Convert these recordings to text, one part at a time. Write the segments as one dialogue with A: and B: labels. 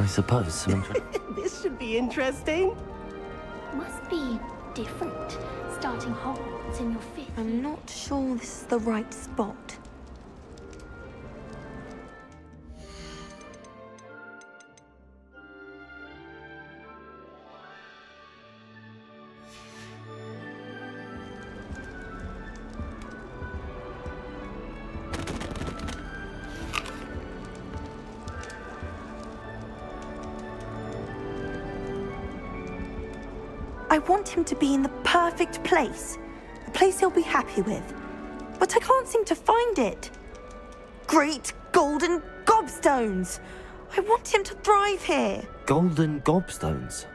A: suppose some
B: This should be interesting.
C: Must be different, starting Hogwarts in your 5th
D: I'm
C: year.
D: not sure this is the right spot. I want him to be in the perfect place. A place he'll be happy with. But I can't seem to find it. Great golden gobstones! I want him to thrive here.
A: golden gobstones.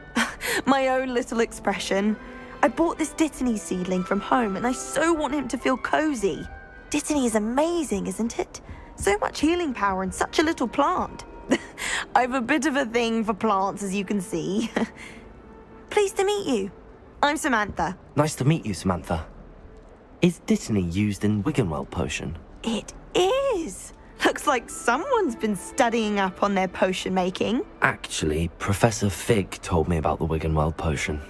D: My own little expression. I bought this Dittany seedling from home and I so want him to feel cozy. Dittany is amazing, isn't it? So much healing power in such a little plant. I've a bit of a thing for plants, as you can see. Pleased to meet you. I'm Samantha.
A: Nice to meet you, Samantha. Is Dittany used in Wiggenweld potion?
D: It is. Looks like someone's been studying up on their potion making.
A: Actually, Professor Fig told me about the Wiggenweld potion.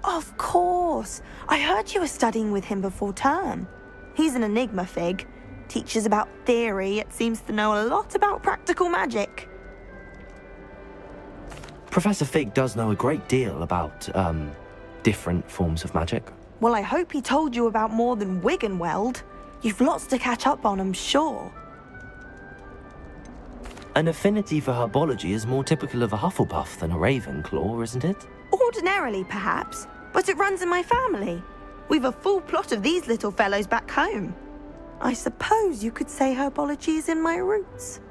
D: Of course. I heard you were studying with him before term. He's an enigma, Fig. Teaches about theory, yet seems to know a lot about practical magic.
A: Professor Fig does know a great deal about, different forms of magic.
D: Well, I hope he told you about more than Wiggenweld. You've lots to catch up on, I'm sure.
A: An affinity for herbology is more typical of a Hufflepuff than a Ravenclaw, isn't it?
D: Ordinarily, perhaps, but it runs in my family. We've a full plot of these little fellows back home. I suppose you could say herbology is in my roots.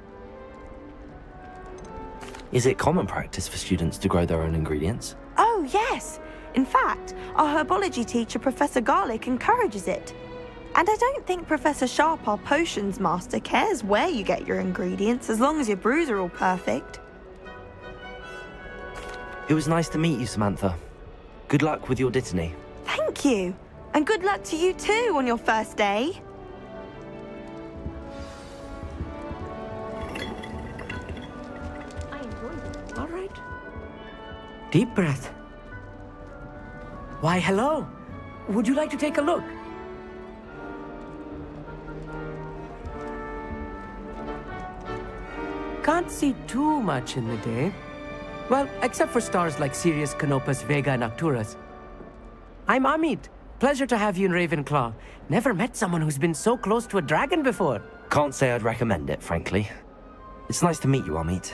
A: Is it common practice for students to grow their own ingredients?
D: Oh, yes. In fact, our herbology teacher, Professor Garlick, encourages it. And I don't think Professor Sharp, our potions master, cares where you get your ingredients as long as your brews are all perfect.
A: It was nice to meet you, Samantha. Good luck with your Dittany.
D: Thank you. And good luck to you too on your first day.
C: I enjoyed it.
E: All right. Deep breath. Why, hello. Would you like to take a look? Can't see too much in the day. Well, except for stars like Sirius, Canopus, Vega, and Arcturus. I'm Amit. Pleasure to have you in Ravenclaw. Never met someone who's been so close to a dragon before.
A: Can't say I'd recommend it, frankly. It's nice to meet you, Amit.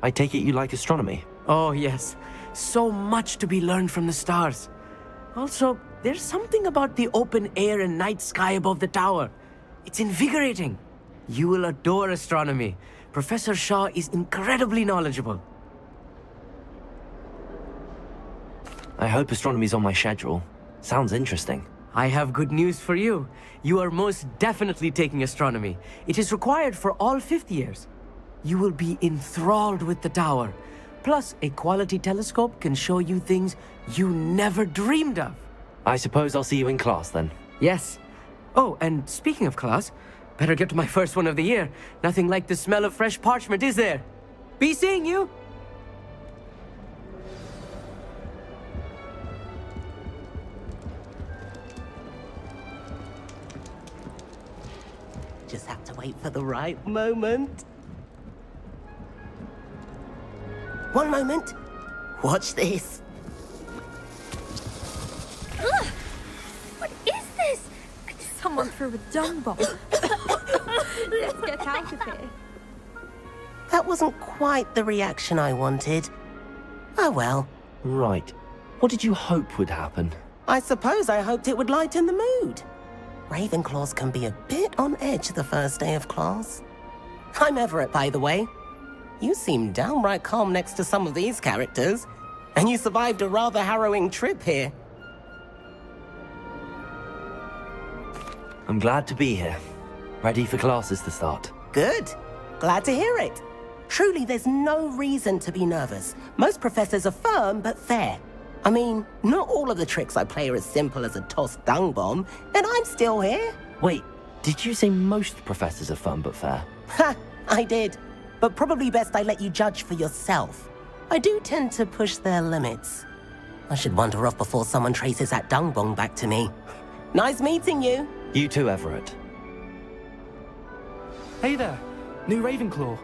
A: I take it you like astronomy.
E: Oh, yes. So much to be learned from the stars. Also, there's something about the open air and night sky above the tower. It's invigorating. You will adore astronomy. Professor Shaw is incredibly knowledgeable.
A: I hope astronomy's on my schedule. Sounds interesting.
E: I have good news for you. You are most definitely taking astronomy. It is required for all 5th years. You will be enthralled with the tower. Plus, a quality telescope can show you things you never dreamed of.
A: I suppose I'll see you in class then.
E: Yes. Oh, and speaking of class, better get to my first one of the year. Nothing like the smell of fresh parchment, is there? Be seeing you!
B: Just have to wait for the right moment. One moment. Watch this.
C: Ugh! What is this?
D: Someone threw a dung bomb.
C: Let's get out of here.
B: That wasn't quite the reaction I wanted. Oh well.
A: Right. What did you hope would happen?
B: I suppose I hoped it would lighten the mood. Ravenclaws can be a bit on edge the first day of class. I'm Everett, by the way. You seem downright calm next to some of these characters, and you survived a rather harrowing trip here.
A: I'm glad to be here. Ready for classes to start.
B: Good. Glad to hear it. Truly, there's no reason to be nervous. Most professors are firm but fair. I mean, not all of the tricks I play are as simple as a tossed dung bomb, and I'm still here.
A: Wait, did you say most professors are fun but fair?
B: Ha! I did. But probably best I let you judge for yourself. I do tend to push their limits. I should wander off before someone traces that dung bong back to me. Nice meeting you.
A: You too, Everett.
F: Hey there, new Ravenclaw.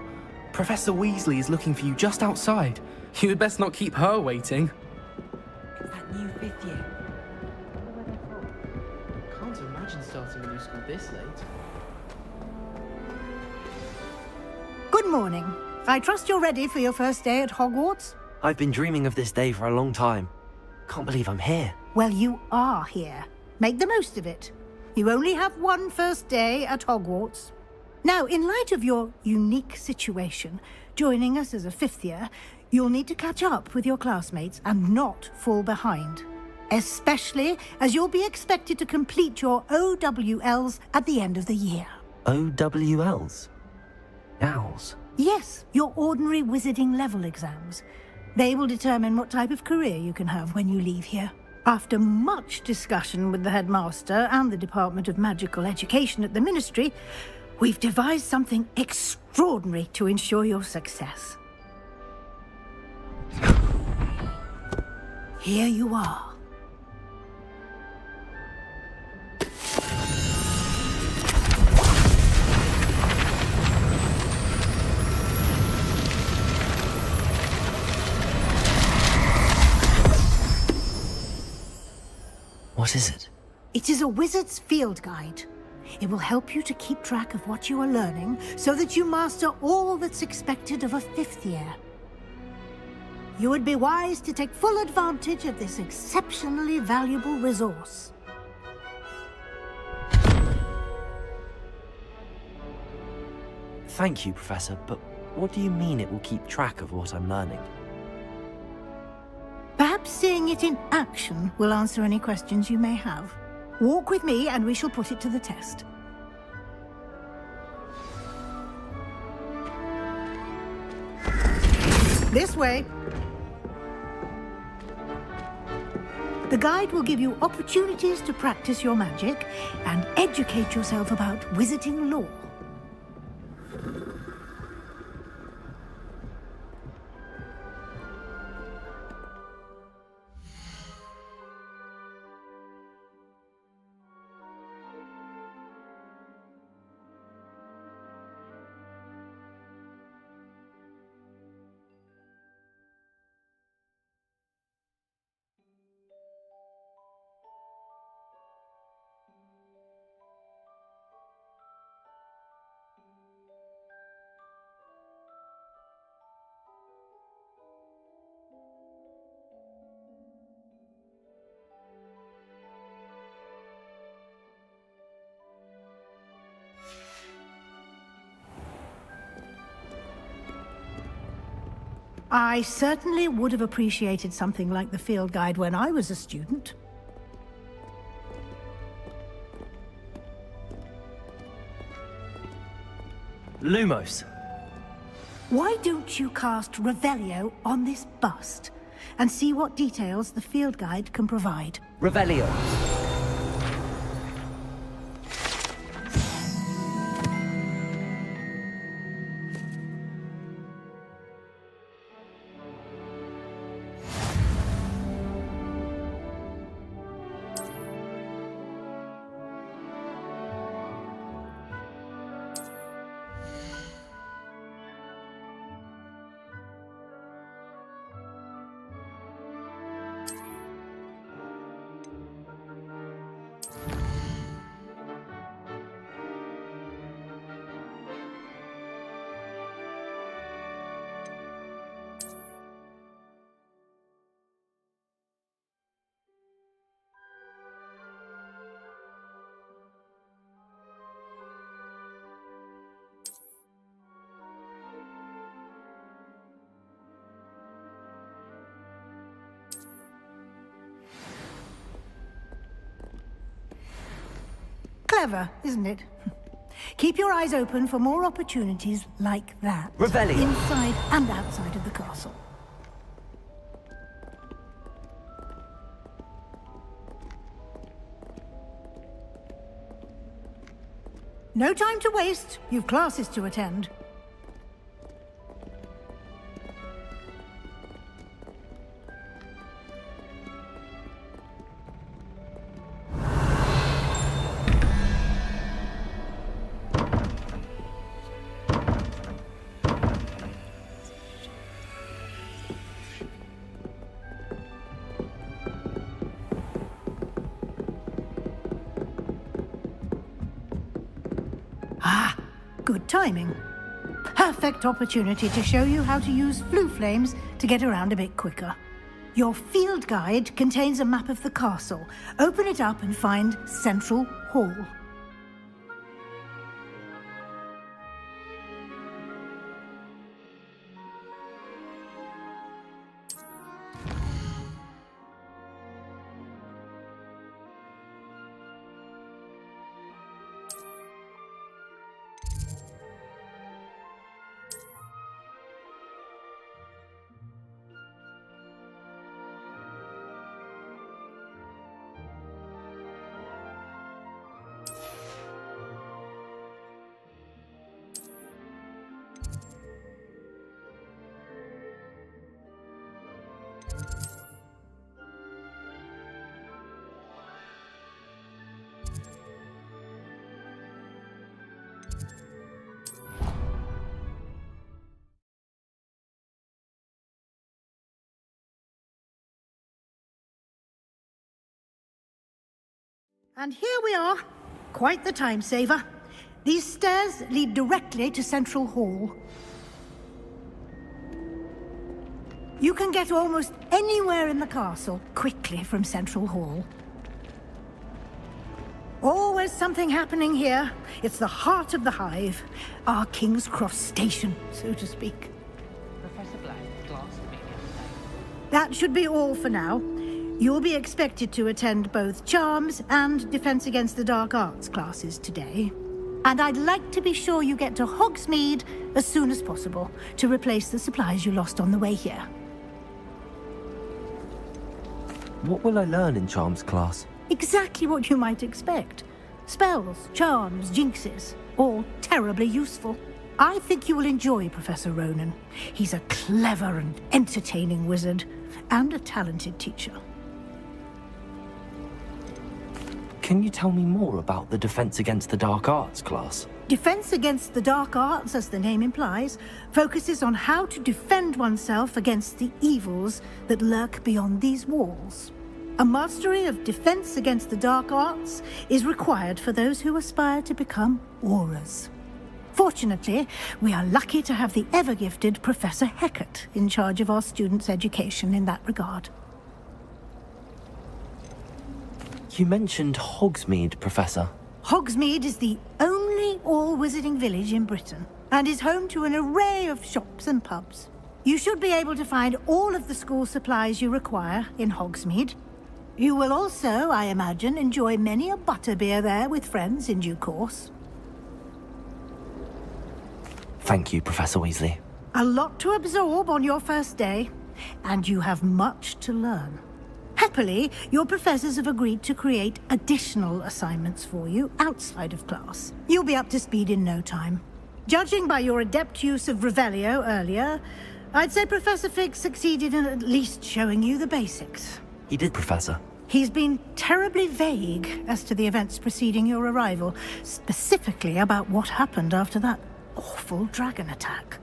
F: Professor Weasley is looking for you just outside. You'd best not keep her waiting.
E: It's that new 5th year. Can't imagine starting a new school this late.
G: Good morning. I trust you're ready for your first day at Hogwarts?
A: I've been dreaming of this day for a long time. Can't believe I'm here.
G: Well, you are here. Make the most of it. You only have one first day at Hogwarts. Now, in light of your unique situation, joining us as a 5th year, you'll need to catch up with your classmates and not fall behind. Especially as you'll be expected to complete your OWLs at the end of the year.
A: OWLs? Owls?
G: Yes, your ordinary wizarding level exams. They will determine what type of career you can have when you leave here. After much discussion with the headmaster and the Department of Magical Education at the Ministry, we've devised something extraordinary to ensure your success. Here you are.
A: What is it?
G: It is a wizard's field guide. It will help you to keep track of what you are learning so that you master all that's expected of a 5th year. You would be wise to take full advantage of this exceptionally valuable resource.
A: Thank you, Professor, but what do you mean it will keep track of what I'm learning?
G: Perhaps seeing it in action will answer any questions you may have. Walk with me and we shall put it to the test. This way. The guide will give you opportunities to practice your magic and educate yourself about wizarding lore. I certainly would have appreciated something like the field guide when I was a student.
A: Lumos!
G: Why don't you cast Revelio on this bust and see what details the field guide can provide?
A: Revelio!
G: Clever, isn't it? Keep your eyes open for more opportunities like that.
A: Revelio.
G: Inside and outside of the castle. No time to waste. You've classes to attend. timing. Perfect opportunity to show you how to use flue flames to get around a bit quicker. Your field guide contains a map of the castle. Open it up and find Central Hall. And here we are. Quite the time saver. These stairs lead directly to Central Hall. You can get almost anywhere in the castle quickly from Central Hall. Always something happening here. It's the heart of the hive. Our King's Cross station, so to speak.
H: Professor Black glanced at me the other day.
G: That should be all for now. You'll be expected to attend both Charms and Defense Against the Dark Arts classes today. And I'd like to be sure you get to Hogsmeade as soon as possible to replace the supplies you lost on the way here.
A: What will I learn in Charms class?
G: Exactly what you might expect. Spells, charms, jinxes, all terribly useful. I think you will enjoy Professor Ronan. He's a clever and entertaining wizard, and a talented teacher.
A: Can you tell me more about the Defense Against the Dark Arts class?
G: Defense Against the Dark Arts, as the name implies, focuses on how to defend oneself against the evils that lurk beyond these walls. A mastery of Defense Against the Dark Arts is required for those who aspire to become Auras. Fortunately, we are lucky to have the ever-gifted Professor Hecat in charge of our students' education in that regard.
A: You mentioned Hogsmeade, Professor.
G: Hogsmeade is the only all-wizarding village in Britain, and is home to an array of shops and pubs. You should be able to find all of the school supplies you require in Hogsmeade. You will also, I imagine, enjoy many a butterbeer there with friends in due course.
A: Thank you, Professor Weasley.
G: A lot to absorb on your first day, and you have much to learn. Happily, your professors have agreed to create additional assignments for you outside of class. You'll be up to speed in no time. Judging by your adept use of Revelio earlier, I'd say Professor Fig succeeded in at least showing you the basics.
A: He did, Professor.
G: He's been terribly vague as to the events preceding your arrival, specifically about what happened after that awful dragon attack.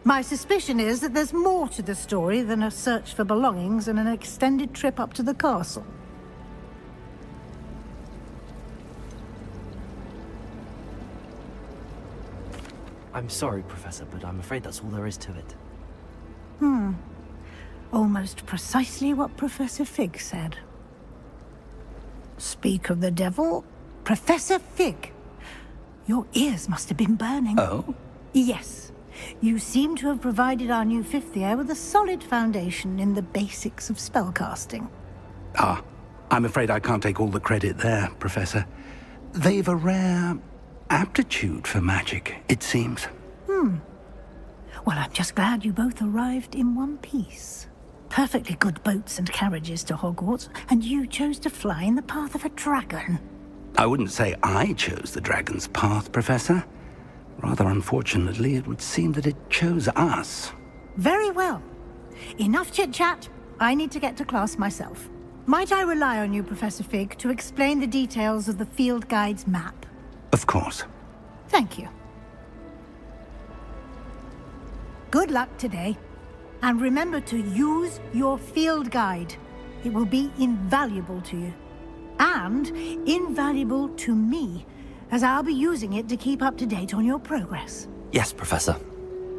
G: My suspicion is that there's more to the story than a search for belongings and an extended trip up to the castle.
A: I'm sorry, Professor, but I'm afraid that's all there is to it.
G: Almost precisely what Professor Fig said. Speak of the devil, Professor Fig. Your ears must have been burning.
I: Oh?
G: Yes. You seem to have provided our new fifth year with a solid foundation in the basics of spellcasting.
I: Ah, I'm afraid I can't take all the credit there, Professor. They've a rare aptitude for magic, it seems.
G: Well, I'm just glad you both arrived in one piece. Perfectly good boats and carriages to Hogwarts, and you chose to fly in the path of a dragon.
I: I wouldn't say I chose the dragon's path, Professor. Rather unfortunately, it would seem that it chose us.
G: Very well. Enough chit-chat. I need to get to class myself. Might I rely on you, Professor Fig, to explain the details of the field guide's map?
I: Of course.
G: Thank you. Good luck today. And remember to use your field guide. It will be invaluable to you. And invaluable to me, as I'll be using it to keep up to date on your progress.
A: Yes, Professor.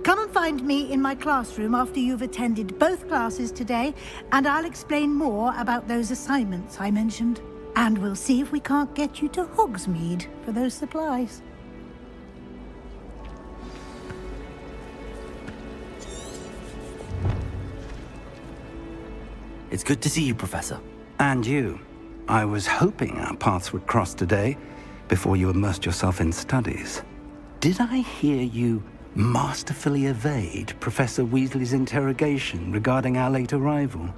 G: Come and find me in my classroom after you've attended both classes today, and I'll explain more about those assignments I mentioned. And we'll see if we can't get you to Hogsmeade for those supplies.
A: It's good to see you, Professor.
I: And you. I was hoping our paths would cross today, before you immersed yourself in studies. Did I hear you masterfully evade Professor Weasley's interrogation regarding our late arrival?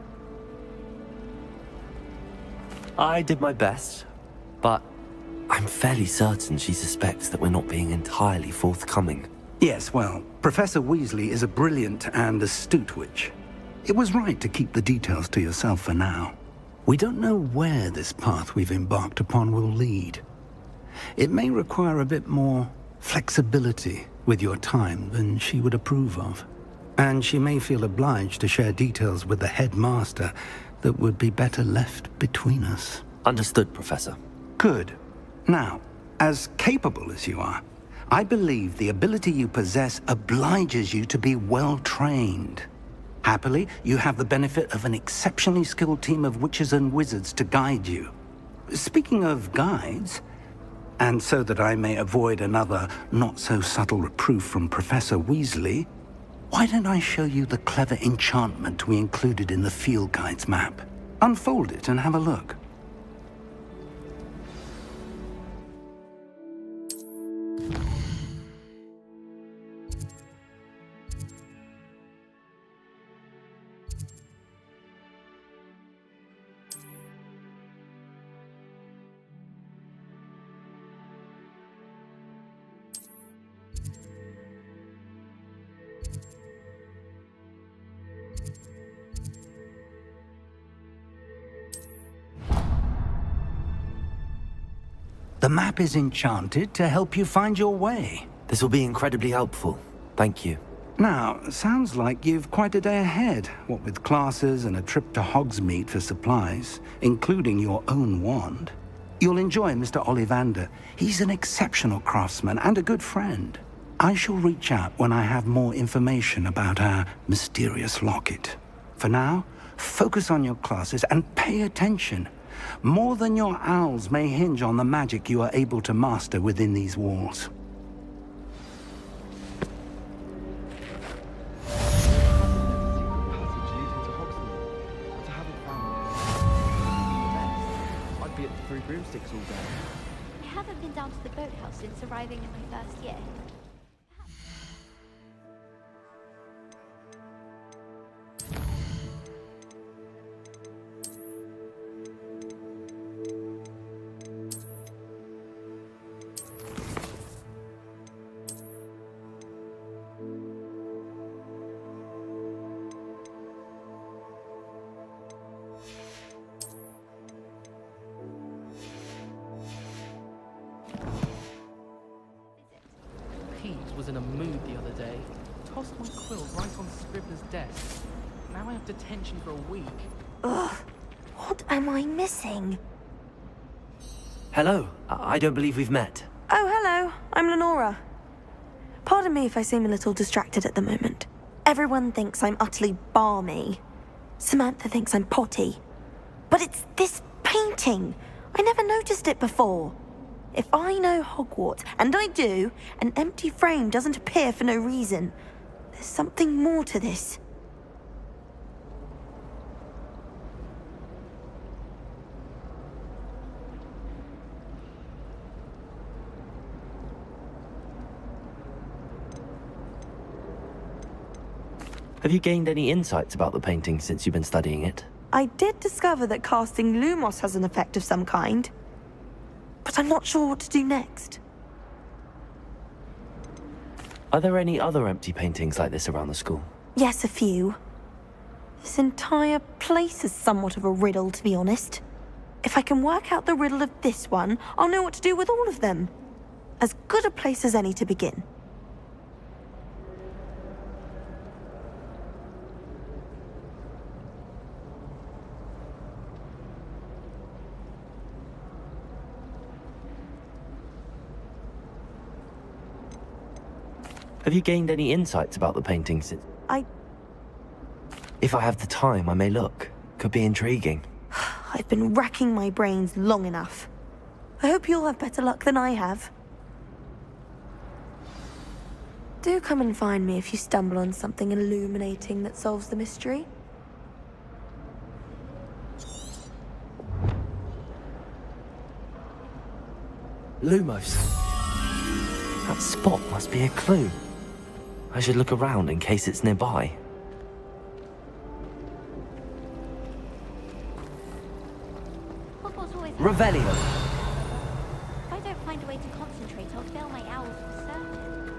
A: I did my best, but I'm fairly certain she suspects that we're not being entirely forthcoming.
I: Yes, well, Professor Weasley is a brilliant and astute witch. It was right to keep the details to yourself for now. We don't know where this path we've embarked upon will lead. It may require a bit more flexibility with your time than she would approve of. And she may feel obliged to share details with the headmaster that would be better left between us.
A: Understood, Professor.
I: Good. Now, as capable as you are, I believe the ability you possess obliges you to be well trained. Happily, you have the benefit of an exceptionally skilled team of witches and wizards to guide you. Speaking of guides, and so that I may avoid another not-so-subtle reproof from Professor Weasley, why don't I show you the clever enchantment we included in the field guide's map? Unfold it and have a look. The map is enchanted to help you find your way.
A: This will be incredibly helpful. Thank you.
I: Now, sounds like you've quite a day ahead, what with classes and a trip to Hogsmeade for supplies, including your own wand. You'll enjoy Mr. Ollivander. He's an exceptional craftsman and a good friend. I shall reach out when I have more information about our mysterious locket. For now, focus on your classes and pay attention. More than your owls may hinge on the magic you are able to master within these walls.
F: I'd be at the Three Broomsticks all day.
C: I haven't been down to the boathouse since arriving in my first year.
F: Peeves was in a mood the other day. Tossed my quill right on Scribner's desk. Now I have detention for a week.
D: Ugh, what am I missing?
A: Hello. I don't believe we've met.
D: Oh, hello. I'm Lenora. Pardon me if I seem a little distracted at the moment. Everyone thinks I'm utterly balmy. Samantha thinks I'm potty. But it's this painting. I never noticed it before. If I know Hogwarts, and I do, an empty frame doesn't appear for no reason. There's something more to this.
A: Have you gained any insights about the painting since you've been studying it?
D: I did discover that casting Lumos has an effect of some kind. But I'm not sure what to do next.
A: Are there any other empty paintings like this around the school?
D: Yes, a few. This entire place is somewhat of a riddle, to be honest. If I can work out the riddle of this one, I'll know what to do with all of them. As good a place as any to begin.
A: Have you gained any insights about the painting since? If I have the time, I may look. Could be intriguing.
D: I've been racking my brains long enough. I hope you'll have better luck than I have. Do come and find me if you stumble on something illuminating that solves the mystery.
A: Lumos. That spot must be a clue. I should look around in case it's nearby.
C: Hogwarts always has-
A: Revelio.
C: If I don't find a way to concentrate, I'll fail my owls for certain.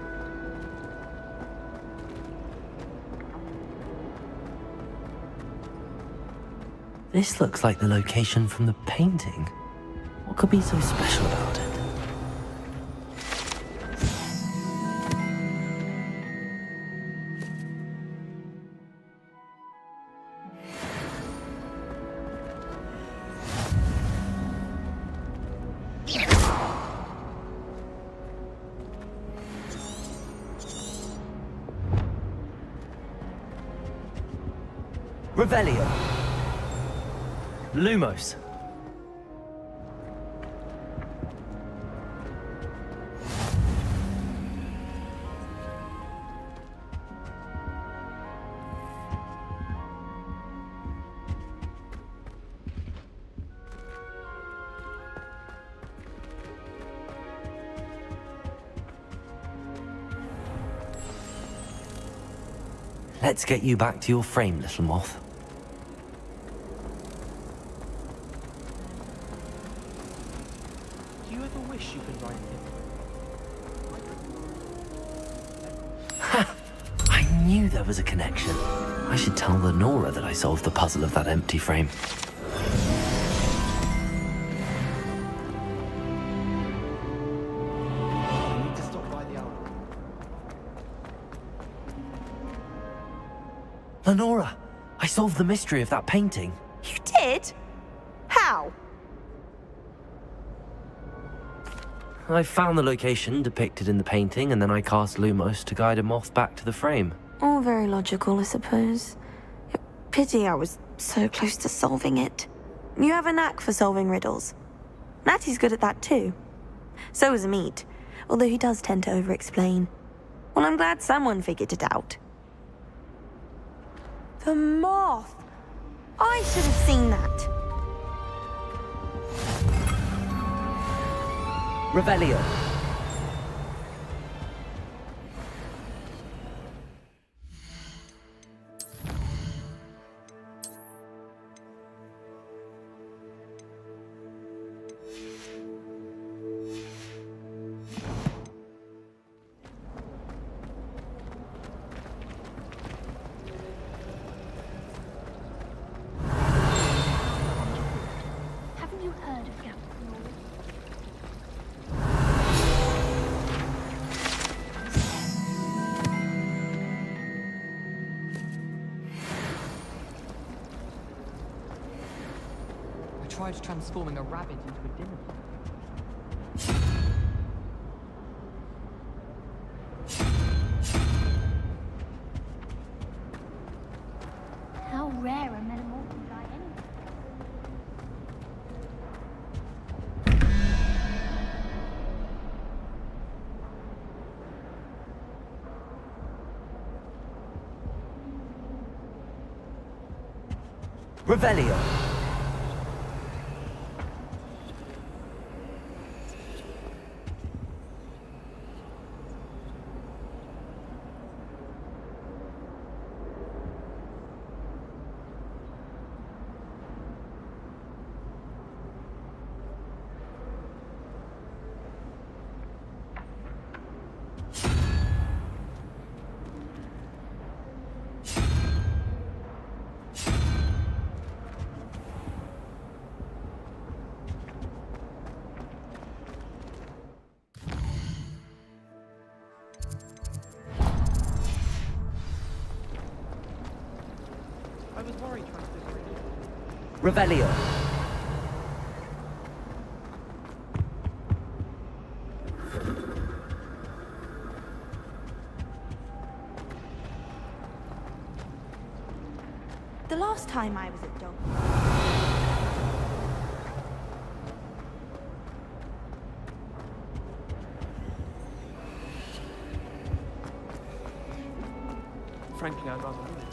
A: This looks like the location from the painting. What could be so special about it? Revelio. Lumos. Let's get you back to your frame, little moth.
F: Do you ever wish you could write it?
A: I knew there was a connection. I should tell Lenora that I solved the puzzle of that empty frame.
F: I need to stop by the owl.
A: Lenora, I solved the mystery of that painting.
D: You did? How?
A: I found the location depicted in the painting, and then I cast Lumos to guide a moth back to the frame.
D: All very logical, I suppose. Pity I was so close to solving it. You have a knack for solving riddles. Natty's good at that too. So is Amit, although he does tend to over-explain. Well, I'm glad someone figured it out. The moth! I should have seen that.
A: Revelio.
C: Haven't you heard of Gap Law?
H: I tried transforming a rabbit into a dinner plate.
C: How rare a metamorphic guy anyway.
A: Revelio.
F: I was worried trying to figure it out.
A: Revelio.
D: last time I was at Dog.
F: Frankly, I'd rather leave.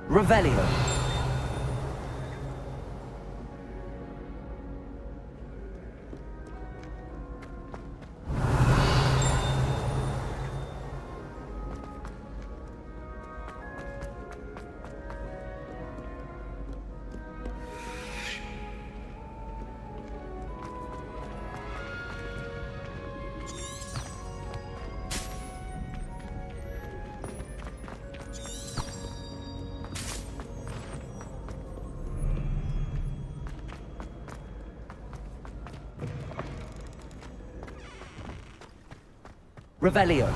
A: Revelio. Revelio.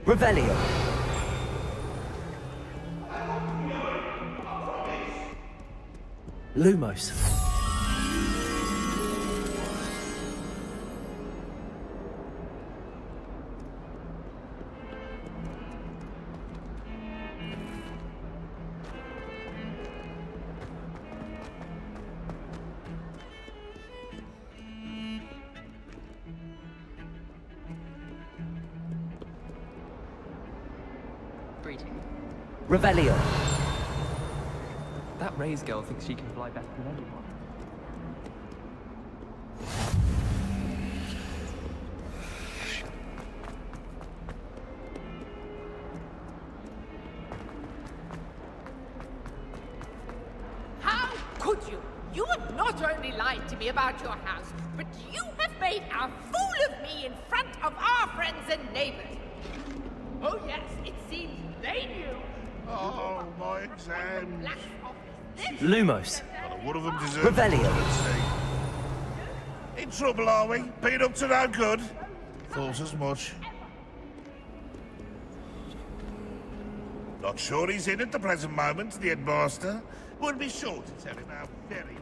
A: Revelio. Lumos.
H: Greeting.
A: Revelio.
F: That Ray's girl thinks she can fly better than anyone.
J: How could you? You have not only lied to me about your house, but you have made a fool of me in front of our friends and neighbors. Oh yes, it seems they knew.
K: Oh, my exams.
J: Black office.
A: Lumos.
K: One of them deserves
A: Revelio.
K: In trouble, are we? Been up to no good? Thought as much. Not sure he's in at the present moment, the headmaster. Would be sure to tell him how very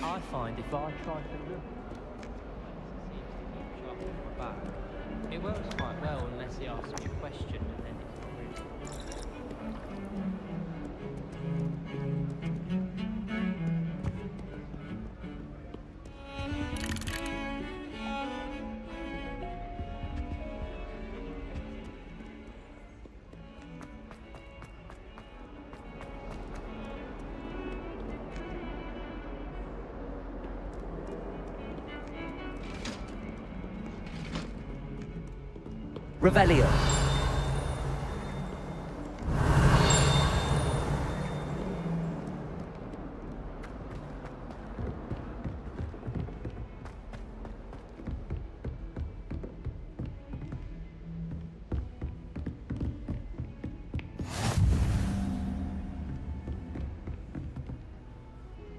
H: I find if I try to look, it seems to keep sharpening my back. It works quite well unless he asks me a question, and then it's not really.
A: Revelio.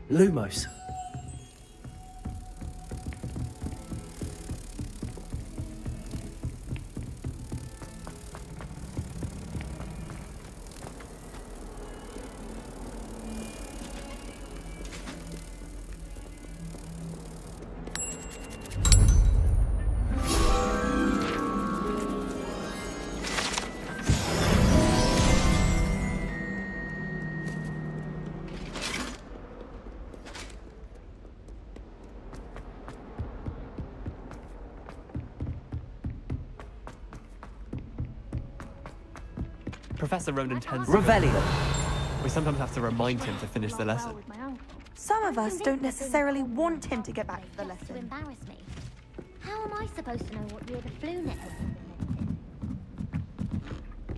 A: Lumos.
L: Professor Ronan tends to...
A: Revelio.
L: We sometimes have to remind him to finish the lesson.
C: With my uncle.
D: Some of us don't necessarily want him to get back to the
C: To
D: lesson.
C: embarrass me. How am I supposed to know what year the flu net was?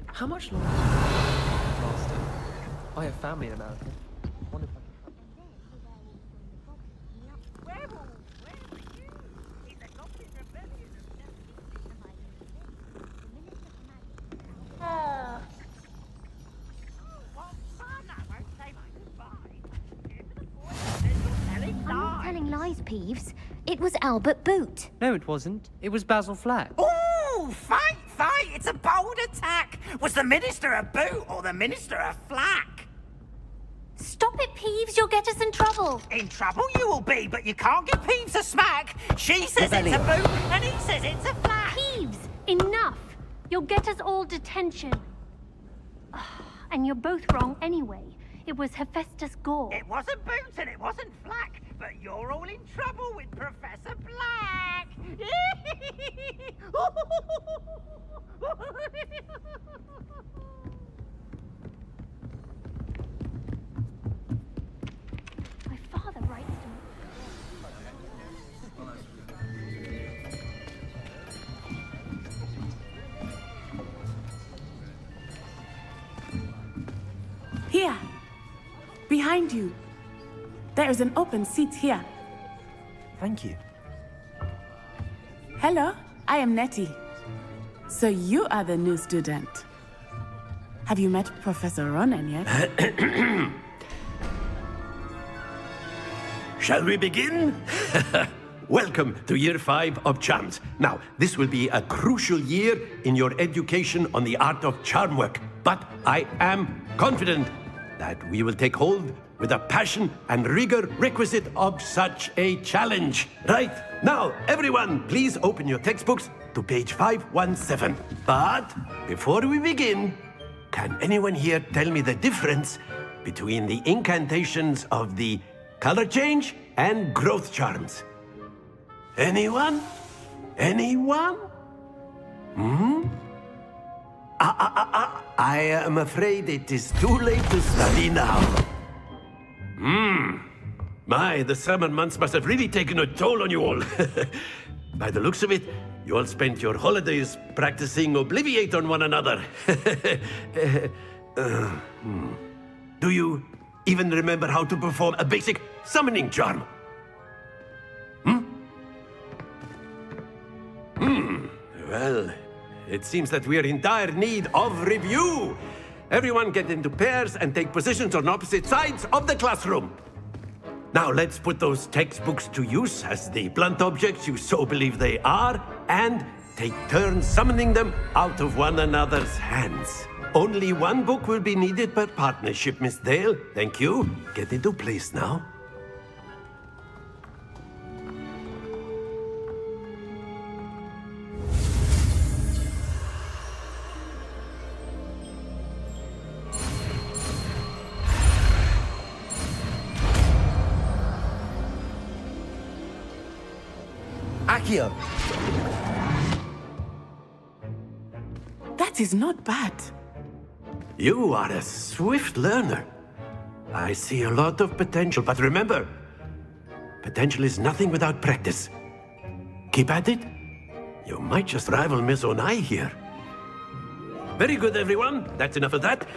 L: How much longer does it last? I have family in America. Wonder if I can...
C: I'm not telling lies, Peeves. It was Albert Boot.
H: No, it wasn't. It was Basil Flack.
M: Ooh, fight! It's a bold attack! Was the Minister a boot or the Minister a flack?
C: Stop it, Peeves. You'll get us in trouble.
M: In trouble you will be, but you can't give Peeves a smack. She says it's a boot and he says it's a flack.
C: Peeves, enough. You'll get us all detention. And you're both wrong anyway. It was Hephaestus Gore.
M: It wasn't boot and it wasn't flack, but you're all in trouble with Professor Black.
C: My father writes to me.
N: Here, behind you. There is an open seat here.
A: Thank you.
N: Hello, I am Nettie. So you are the new student. Have you met Professor Ronan yet?
O: Shall we begin? Welcome to Year 5 of Charms. Now, this will be a crucial year in your education on the art of charm work, but I am confident that we will take hold with the passion and rigor requisite of such a challenge. Right, now, everyone, please open your textbooks to page 517. But before we begin, can anyone here tell me the difference between the incantations of the color change and growth charms? Anyone? Anyone? I am afraid it is too late to study now. My, the summer months must have really taken a toll on you all. By the looks of it, you all spent your holidays practicing Obliviate on one another. Do you even remember how to perform a basic summoning charm? Well, it seems that we are in dire need of review. Everyone get into pairs and take positions on opposite sides of the classroom. Now let's put those textbooks to use as the blunt objects you so believe they are, and take turns summoning them out of one another's hands. Only one book will be needed per partnership, Miss Dale. Thank you. Get into place now.
A: Accio.
N: That is not bad.
O: You are a swift learner. I see a lot of potential, but remember, potential is nothing without practice. Keep at it. You might just rival Miss Onai here. Very good, everyone. That's enough of that.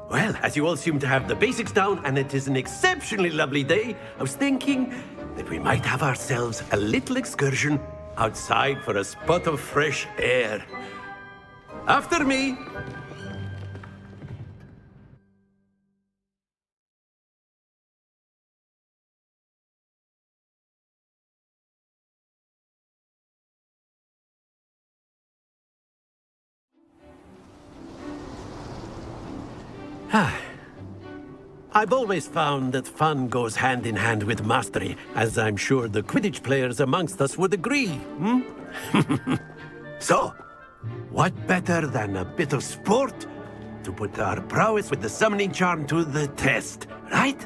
O: Well, as you all seem to have the basics down, and it is an exceptionally lovely day, I was thinking that we might have ourselves a little excursion outside for a spot of fresh air. After me. I've always found that fun goes hand in hand with mastery, as I'm sure the Quidditch players amongst us would agree, So, what better than a bit of sport to put our prowess with the summoning charm to the test, right?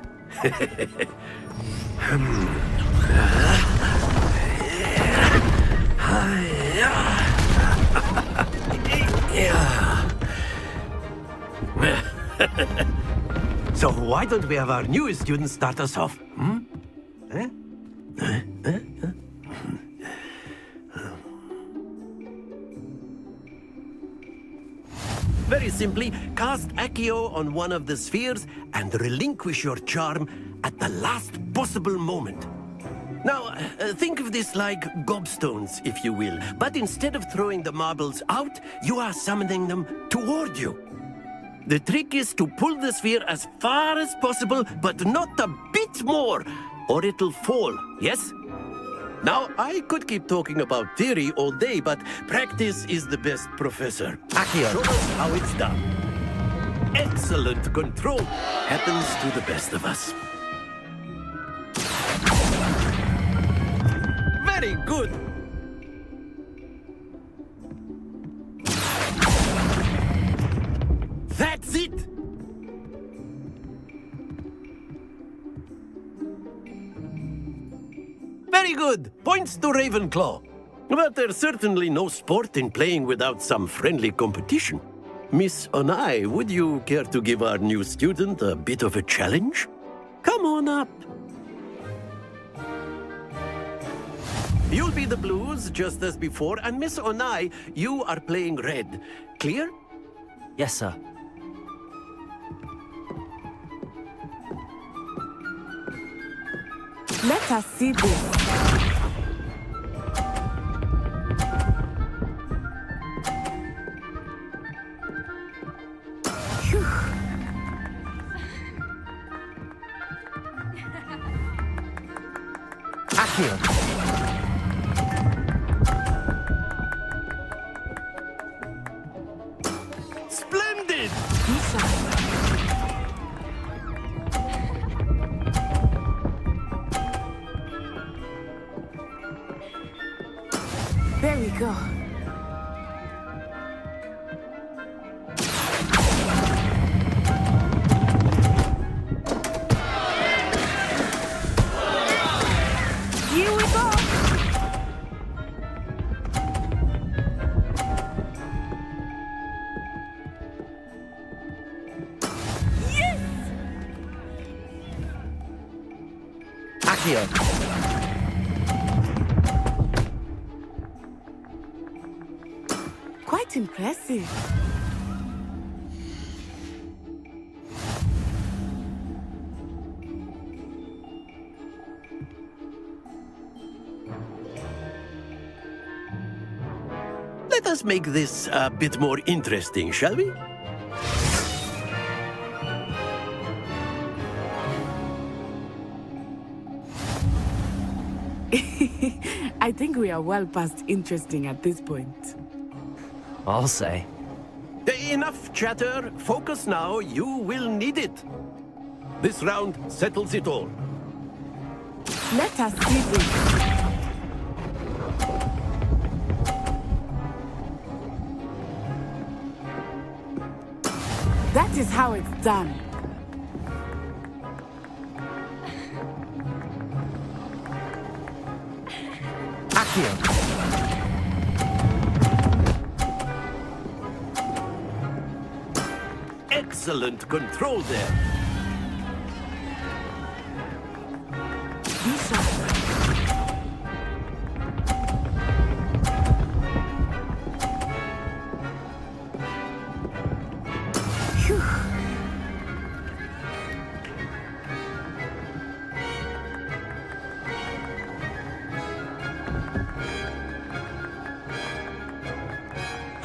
O: So why don't we have our newest student start us off? Eh? Very simply, cast Accio on one of the spheres and relinquish your charm at the last possible moment. Now, think of this like gobstones, if you will. But instead of throwing the marbles out, you are summoning them toward you. The trick is to pull the sphere as far as possible, but not a bit more, or it'll fall, yes? Now, I could keep talking about theory all day, but practice is the best professor. Accio, show us how it's done. Excellent control happens to the best of us. Very good. That's it. Very good. Points to Ravenclaw. But there's certainly no sport in playing without some friendly competition. Miss Onai, would you care to give our new student a bit of a challenge? Come on up. You'll be the blues, just as before, and Miss Onai, you are playing red. Clear?
A: Yes, sir.
N: Let us see this.
E: Accio.
O: Splendid!
N: There we go. Here we go. Yes!
E: Accio.
N: Quite impressive.
O: Let us make this a bit more interesting, shall we?
N: I think we are well past interesting at this point.
A: I'll say.
O: Enough chatter. Focus now. You will need it. This round settles it all.
N: Let us see this. That is how it's done.
E: Accio.
O: Excellent control there.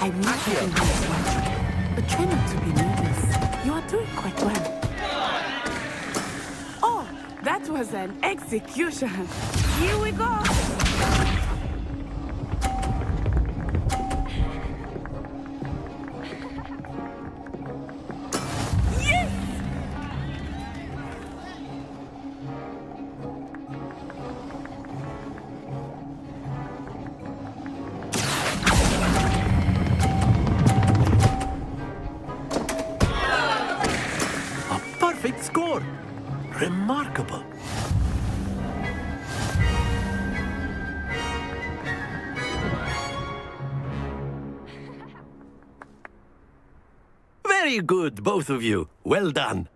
N: I might have been watching, but try not to be nervous. You are doing quite well. Oh, that was an execution. Here we go. Yes!
O: Perfect score. Remarkable. Very Very good, both of you. Well done.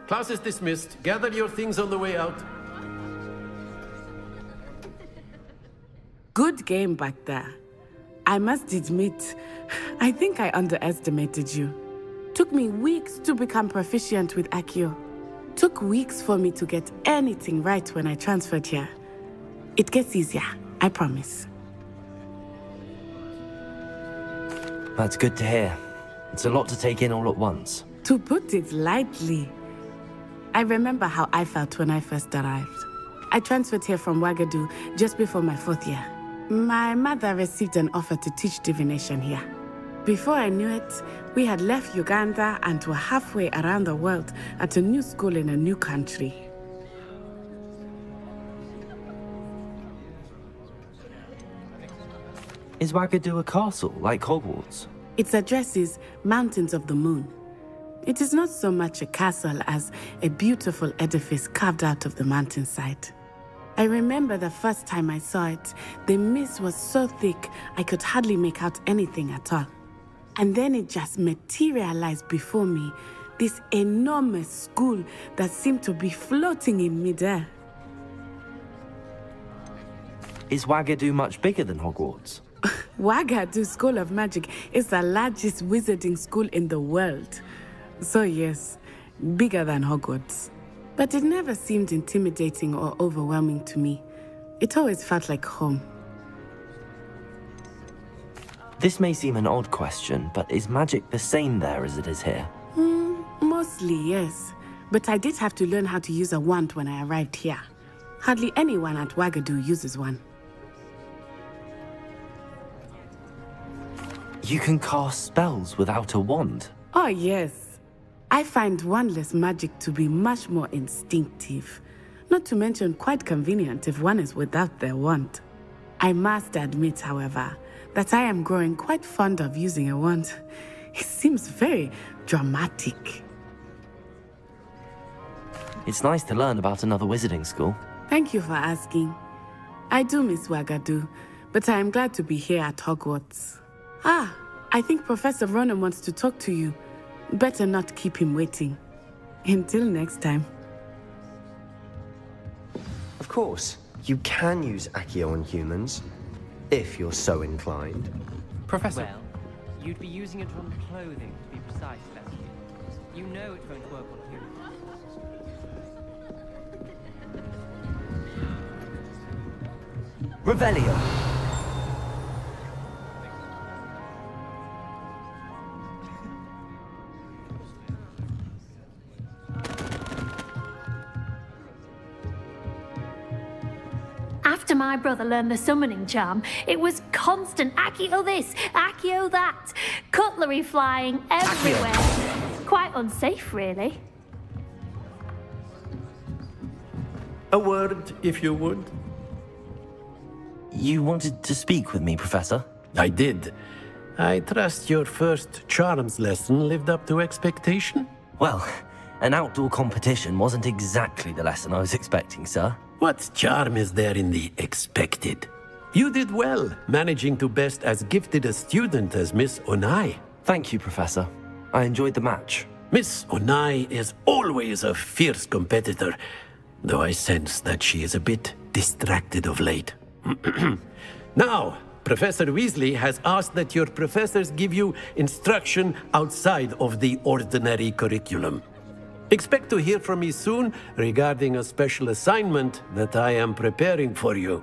O: Class is dismissed. Gather your things on the way out.
N: Good game back there. I must admit, I think I underestimated you. Took me weeks to become proficient with Accio. Took weeks for me to get anything right when I transferred here. It gets easier, I promise.
A: That's good to hear. It's a lot to take in all at once.
N: To put it lightly, I remember how I felt when I first arrived. I transferred here from Ouagadougou just before my 4th year. My mother received an offer to teach divination here. Before I knew it, we had left Uganda and were halfway around the world at a new school in a new country.
A: Is Ouagadougou a castle, like Hogwarts?
N: Its address is Mountains of the Moon. It is not so much a castle as a beautiful edifice carved out of the mountainside. I remember the first time I saw it, the mist was so thick I could hardly make out anything at all. And then it just materialized before me, this enormous school that seemed to be floating in midair.
A: Is Ouagadougou much bigger than Hogwarts?
N: Ouagadougou School of Magic is the largest wizarding school in the world. So yes, bigger than Hogwarts. But it never seemed intimidating or overwhelming to me. It always felt like home.
A: This may seem an odd question, but is magic the same there as it is here?
N: Mostly, yes. But I did have to learn how to use a wand when I arrived here. Hardly anyone at Ouagadougou uses one.
A: You can cast spells without a wand?
N: Oh, yes. I find wandless magic to be much more instinctive. Not to mention quite convenient if one is without their wand. I must admit, however, that I am growing quite fond of using a wand. It seems very dramatic.
A: It's nice to learn about another wizarding school.
N: Thank you for asking. I do miss Ouagadougou, but I am glad to be here at Hogwarts. Ah, I think Professor Ronan wants to talk to you. Better not keep him waiting. Until next time.
P: Of course, you can use Accio on humans, if you're so inclined.
L: Professor. Well, you'd be using it on clothing, to be precise, Leslie. You know it won't work on humans.
A: Revelio.
C: After my brother learned the summoning charm, it was constant Accio this, Accio that, cutlery flying everywhere. Quite unsafe, really.
O: A word, if you would.
A: You wanted to speak with me, Professor?
O: I did. I trust your first charms lesson lived up to expectation?
A: Well, an outdoor competition wasn't exactly the lesson I was expecting, sir.
O: What charm is there in the expected? You did well, managing to best as gifted a student as Miss Onai.
A: Thank you, Professor. I enjoyed the match.
O: Miss Onai is always a fierce competitor, though I sense that she is a bit distracted of late. Now, Professor Weasley has asked that your professors give you instruction outside of the ordinary curriculum. Expect to hear from me soon regarding a special assignment that I am preparing for you.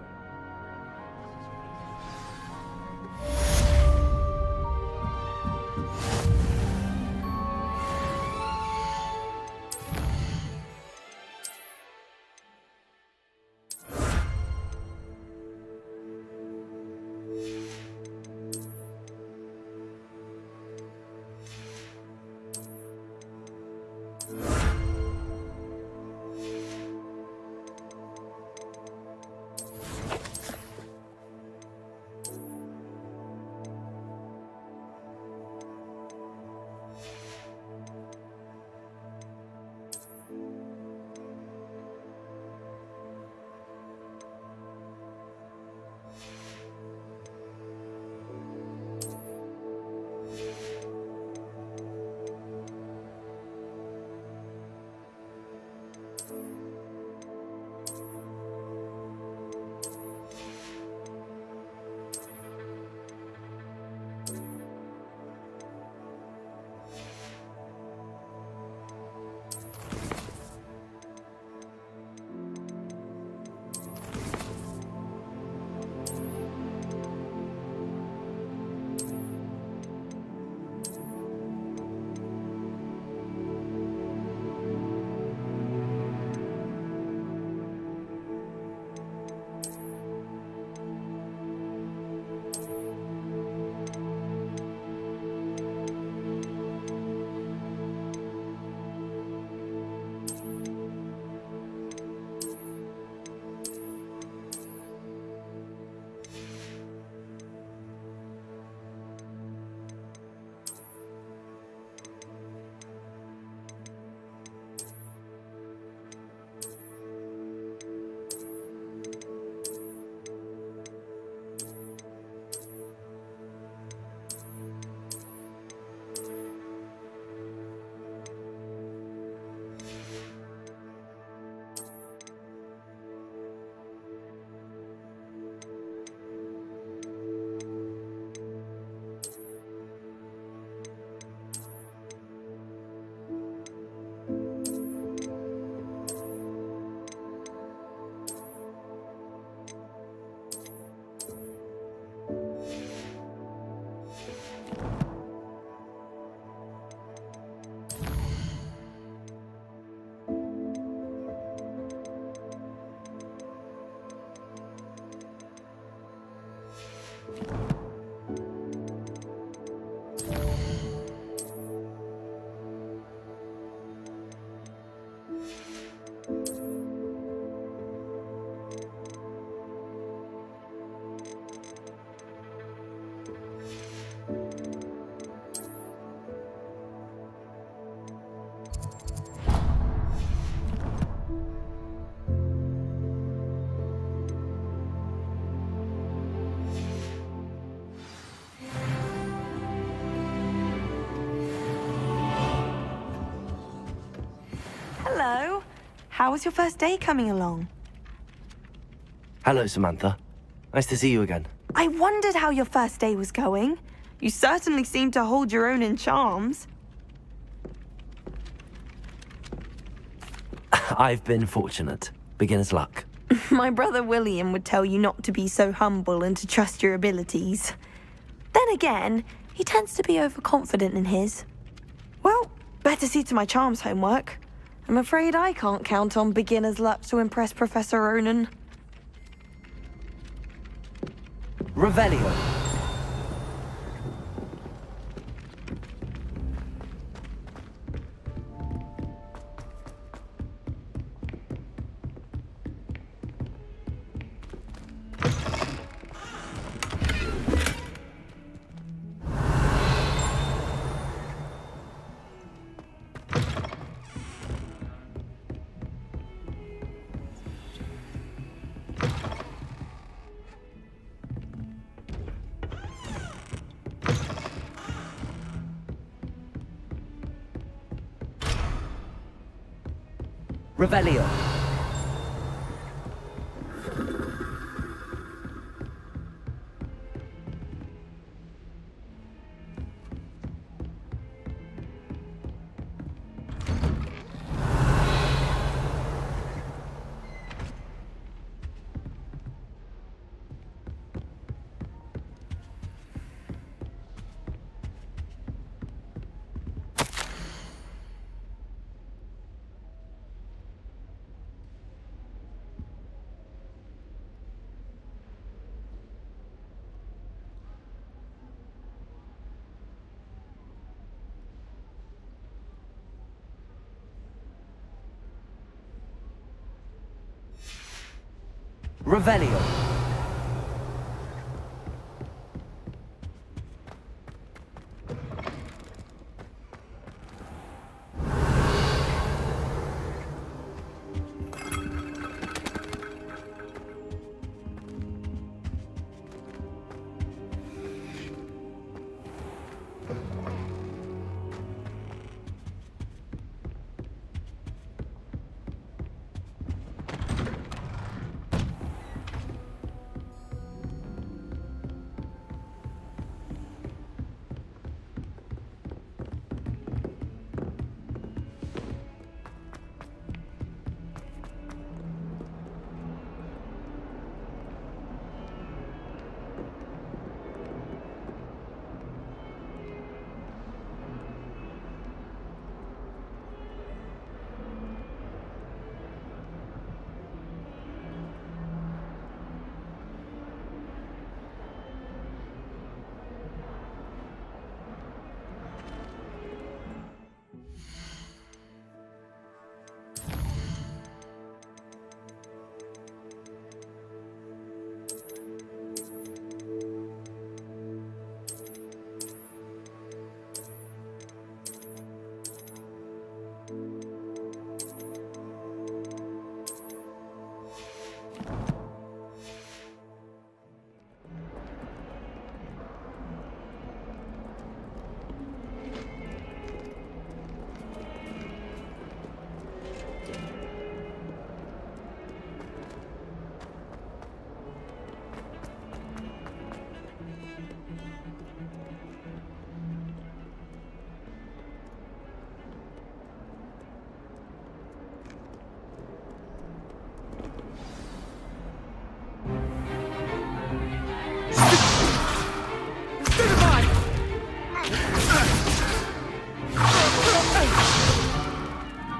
D: Hello. How was your first day coming along?
A: Hello, Samantha. Nice to see you again.
D: I wondered how your first day was going. You certainly seem to hold your own in charms.
A: I've been fortunate. Beginner's luck.
D: My brother William would tell you not to be so humble and to trust your abilities. Then again, he tends to be overconfident in his. Well, better see to my charms homework. I'm afraid I can't count on beginner's luck to impress Professor Ronan.
A: Revelio. Revelio. Revelio.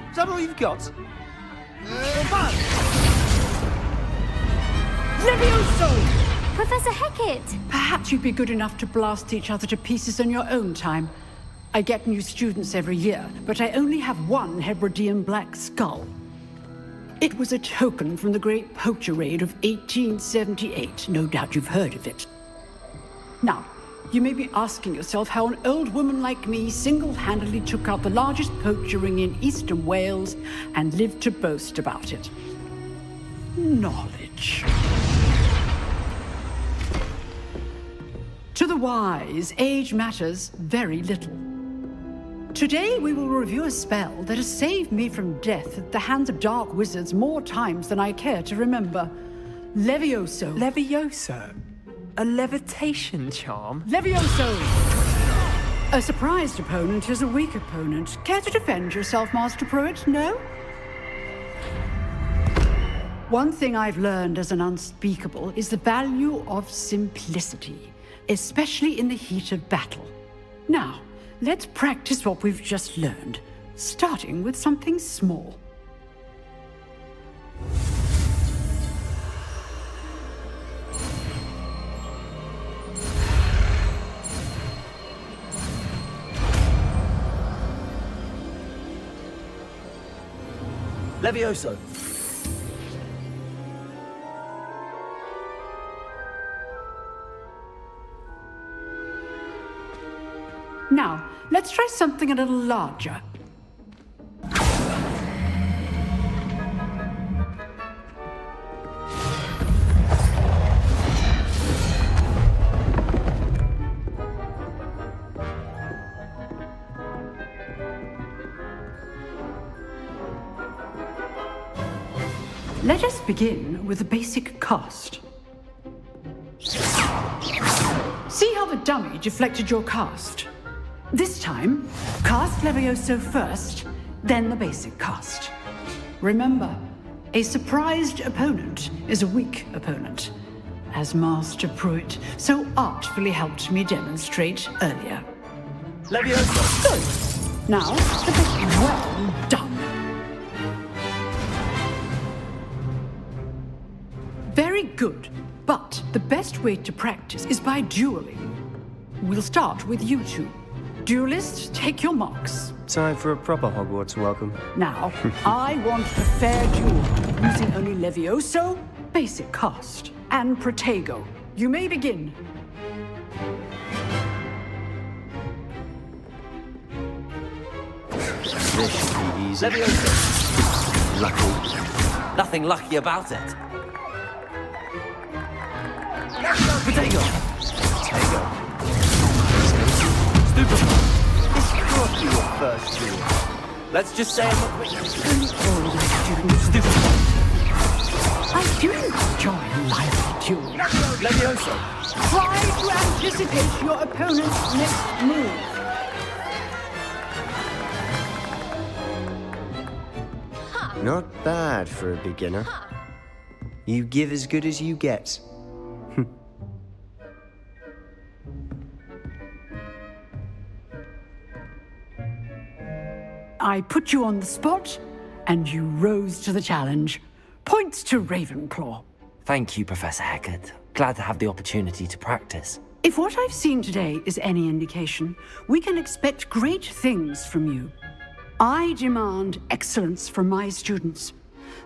F: Is that all you've got?
E: Levioso!
C: Professor Hecat!
Q: Perhaps you'd be good enough to blast each other to pieces in your own time. I get new students every year, but I only have one Hebridean black skull. It was a token from the Great Poacher Raid of 1878. No doubt you've heard of it. Now, you may be asking yourself how an old woman like me single-handedly took out the largest poacher ring in eastern Wales and lived to boast about it. Knowledge. To the wise, age matters very little. Today we will review a spell that has saved me from death at the hands of dark wizards more times than I care to remember. Levioso.
L: Levioso? A levitation charm?
Q: Levioso! A surprised opponent is a weak opponent. Care to defend yourself, Master Pruitt? No? One thing I've learned as an unspeakable is the value of simplicity, especially in the heat of battle. Now, let's practice what we've just learned, starting with something small.
A: Levioso.
Q: Now, let's try something a little larger. Let us begin with the basic cast. See how the dummy deflected your cast? This time, cast Levioso first, then the basic cast. Remember, a surprised opponent is a weak opponent, as Master Pruitt so artfully helped me demonstrate earlier.
A: Levioso!
Q: Good. Now, the basic. Well done. Very good, but the best way to practice is by dueling. We'll start with you two. Duelists, take your marks.
P: Time for a proper Hogwarts welcome.
Q: Now, I want a fair duel, using only Levioso, basic cast, and Protego. You may begin.
P: This should be easy.
A: Levioso.
P: Lucky.
A: Nothing lucky about it. Protego. Stupefy.
P: This could be your first duel.
A: Let's just say I'm a quick...
Q: Stupefy. I do enjoy lively duels.
A: Levioso.
Q: Try to anticipate your opponent's next move.
P: Not bad for a beginner. You give as good as you get.
Q: I put you on the spot, and you rose to the challenge. Points to Ravenclaw.
A: Thank you, Professor Hecat. Glad to have the opportunity to practice.
Q: If what I've seen today is any indication, we can expect great things from you. I demand excellence from my students.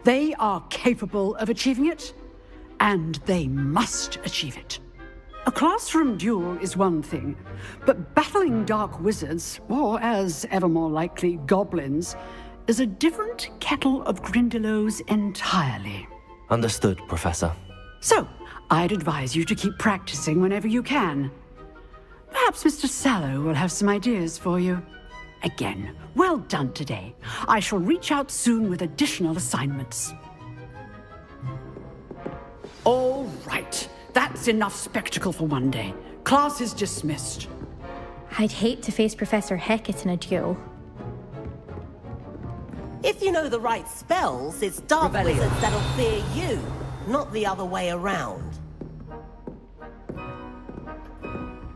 Q: They are capable of achieving it, and they must achieve it. A classroom duel is one thing, but battling dark wizards, or as ever more likely, goblins, is a different kettle of Grindylows entirely.
A: Understood, Professor.
Q: So, I'd advise you to keep practicing whenever you can. Perhaps Mr. Sallow will have some ideas for you. Again, well done today. I shall reach out soon with additional assignments. All right. That's enough spectacle for one day. Class is dismissed.
R: I'd hate to face Professor Hecat in a duel.
B: If you know the right spells, it's dark wizards that'll fear you, not the other way around.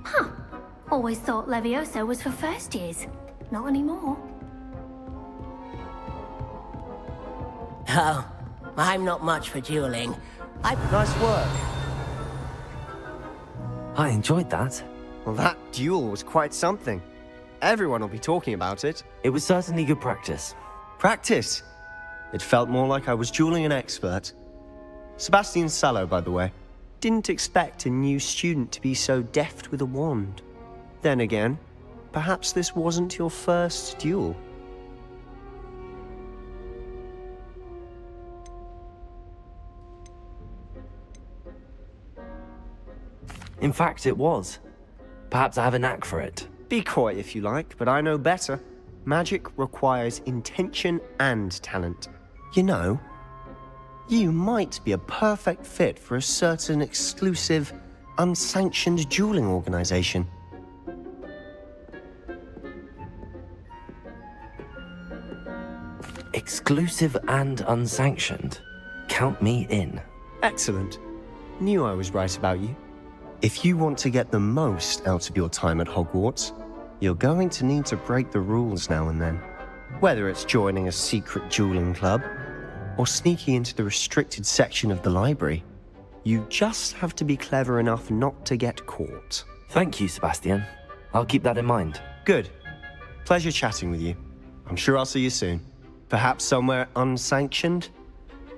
C: Huh. Always thought Levioso was for first years. Not anymore.
B: Oh, I'm not much for dueling.
P: Nice work.
A: I enjoyed that.
P: Well, that duel was quite something. Everyone will be talking about it.
A: It was certainly good practice.
P: Practice? It felt more like I was dueling an expert. Sebastian Sallow, by the way. Didn't expect a new student to be so deft with a wand. Then again, perhaps this wasn't your first duel.
A: In fact, it was. Perhaps I have a knack for it.
P: Be coy if you like, but I know better. Magic requires intention and talent. You know, you might be a perfect fit for a certain exclusive, unsanctioned dueling organization.
A: Exclusive and unsanctioned. Count me in.
P: Excellent. Knew I was right about you. If you want to get the most out of your time at Hogwarts, you're going to need to break the rules now and then. Whether it's joining a secret dueling club, or sneaking into the restricted section of the library, you just have to be clever enough not to get caught.
A: Thank you, Sebastian. I'll keep that in mind.
P: Good. Pleasure chatting with you. I'm sure I'll see you soon. Perhaps somewhere unsanctioned?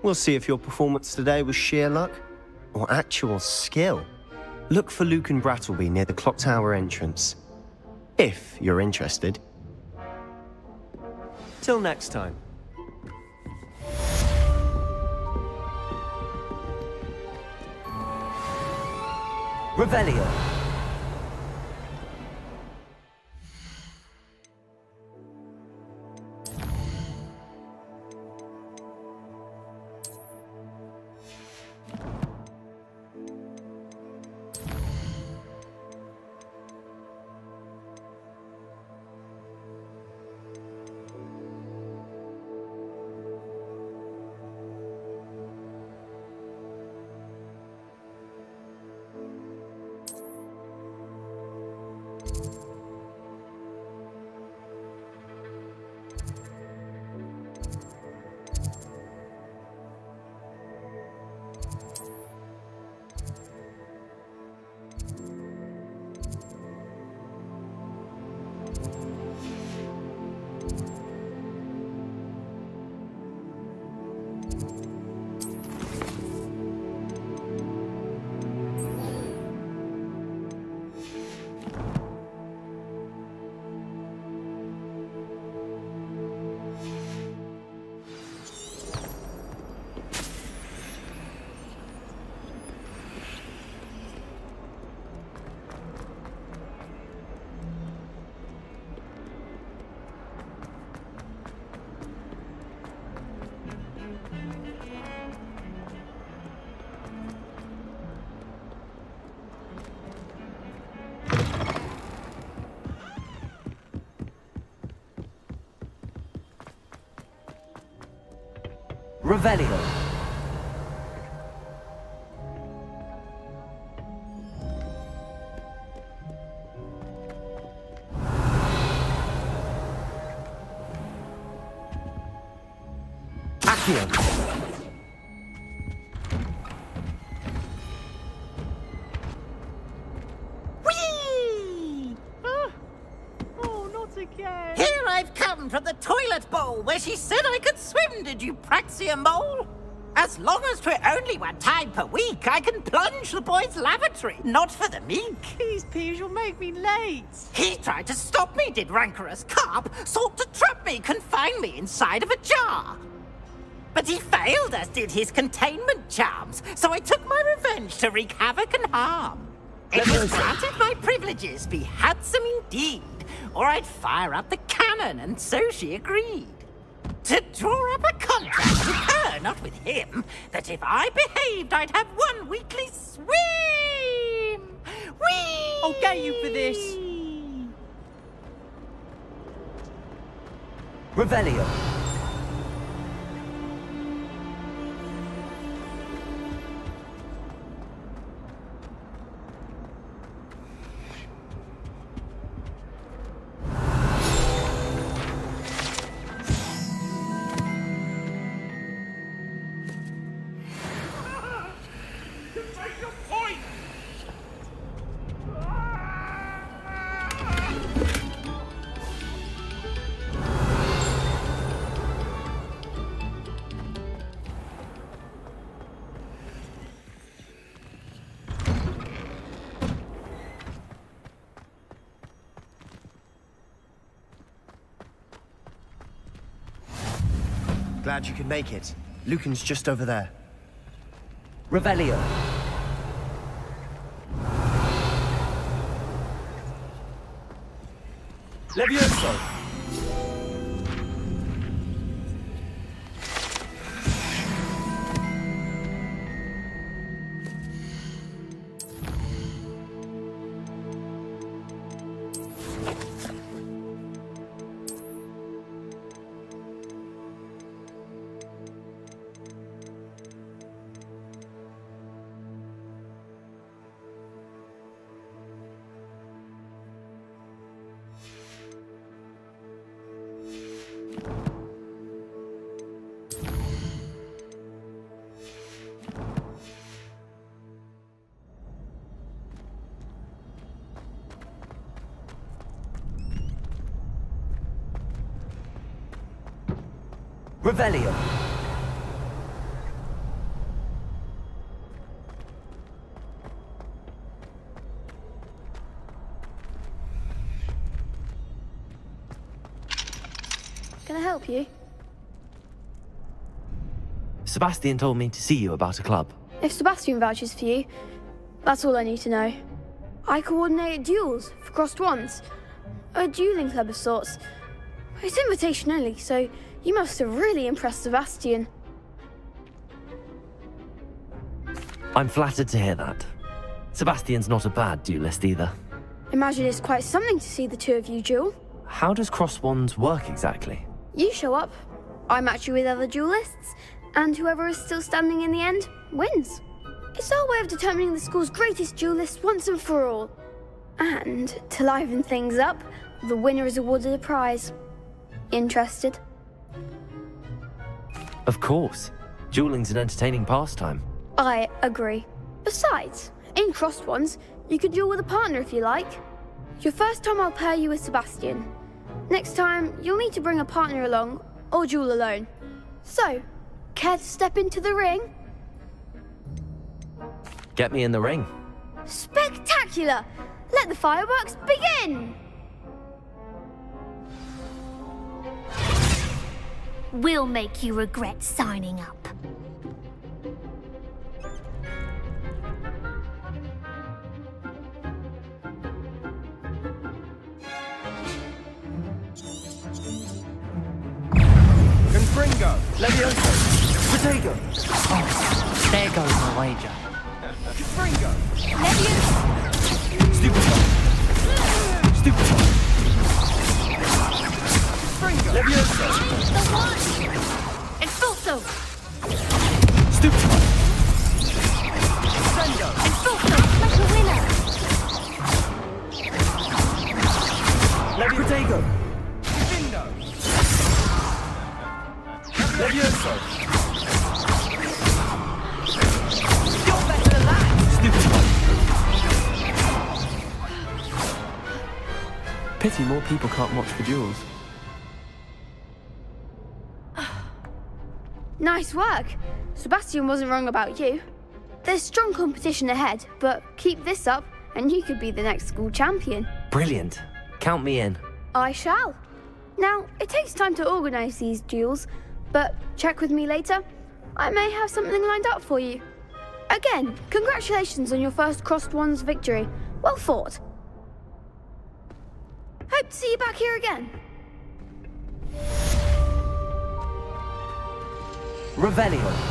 P: We'll see if your performance today was sheer luck, or actual skill. Look for Luke and Brattleby near the clock tower entrance. If you're interested. Till next time.
A: Revelio. Revelio. Accio.
M: Whee! Oh, not again. Here I've come from the toilet bowl where she said I could swim, did you Praxia Mole? As long as 'twere only one time per week, I can plunge the boy's lavatory, not for the meek.
Q: Please, Peeves, you'll make me late.
M: He tried to stop me, did rancorous carp, sought to trap me, confine me inside of a jar. But he failed, as did his containment charms, so I took my revenge to wreak havoc and harm. It was granted my privileges be handsome indeed, or I'd fire up the cannon, and so she agreed. To draw up a contract with her, not with him, that if I behaved, I'd have one weekly swim! Whee!
L: I'll get you for this!
A: Revelio.
P: glad you could make it. Lucan's just over there.
A: Revelio. Levioso. Revelio.
S: Can I help you?
A: Sebastian told me to see you about a club.
S: If Sebastian vouches for you, that's all I need to know. I coordinate duels for crossed wands. A dueling club of sorts. It's invitation only, so you must have really impressed Sebastian.
A: I'm flattered to hear that. Sebastian's not a bad duelist either.
S: Imagine it's quite something to see the two of you duel.
A: How does cross wands work exactly?
S: You show up, I match you with other duelists, and whoever is still standing in the end wins. It's our way of determining the school's greatest duelist once and for all. And to liven things up, the winner is awarded a prize. Interested?
A: Of course. Dueling's an entertaining pastime.
S: I agree. Besides, in crossed ones, you could duel with a partner if you like. Your first time I'll pair you with Sebastian. Next time, you'll need to bring a partner along, or duel alone. So, care to step into the ring?
A: Get me in the ring.
S: Spectacular! Let the fireworks begin!
C: We'll make you regret signing up.
A: Confringo. Levioso. Protego.
L: Oh, there goes my wager.
A: Confringo.
C: Levioso.
A: Stupefy. Stupefy. Confringo. Levioso.
C: The one. Expulso.
A: Stupefy. Sendo.
C: Expulso. Like a winner.
A: Protego. Vindo. Levioso. You're better than that. Stupefy.
F: Pity more people can't watch the duels.
S: Nice work. Sebastian wasn't wrong about you. There's strong competition ahead, but keep this up and you could be the next school champion.
A: Brilliant. Count me in.
S: I shall. Now, it takes time to organise these duels, but check with me later. I may have something lined up for you. Again, congratulations on your first crossed wands victory. Well fought. Hope to see you back here again.
A: Revelio.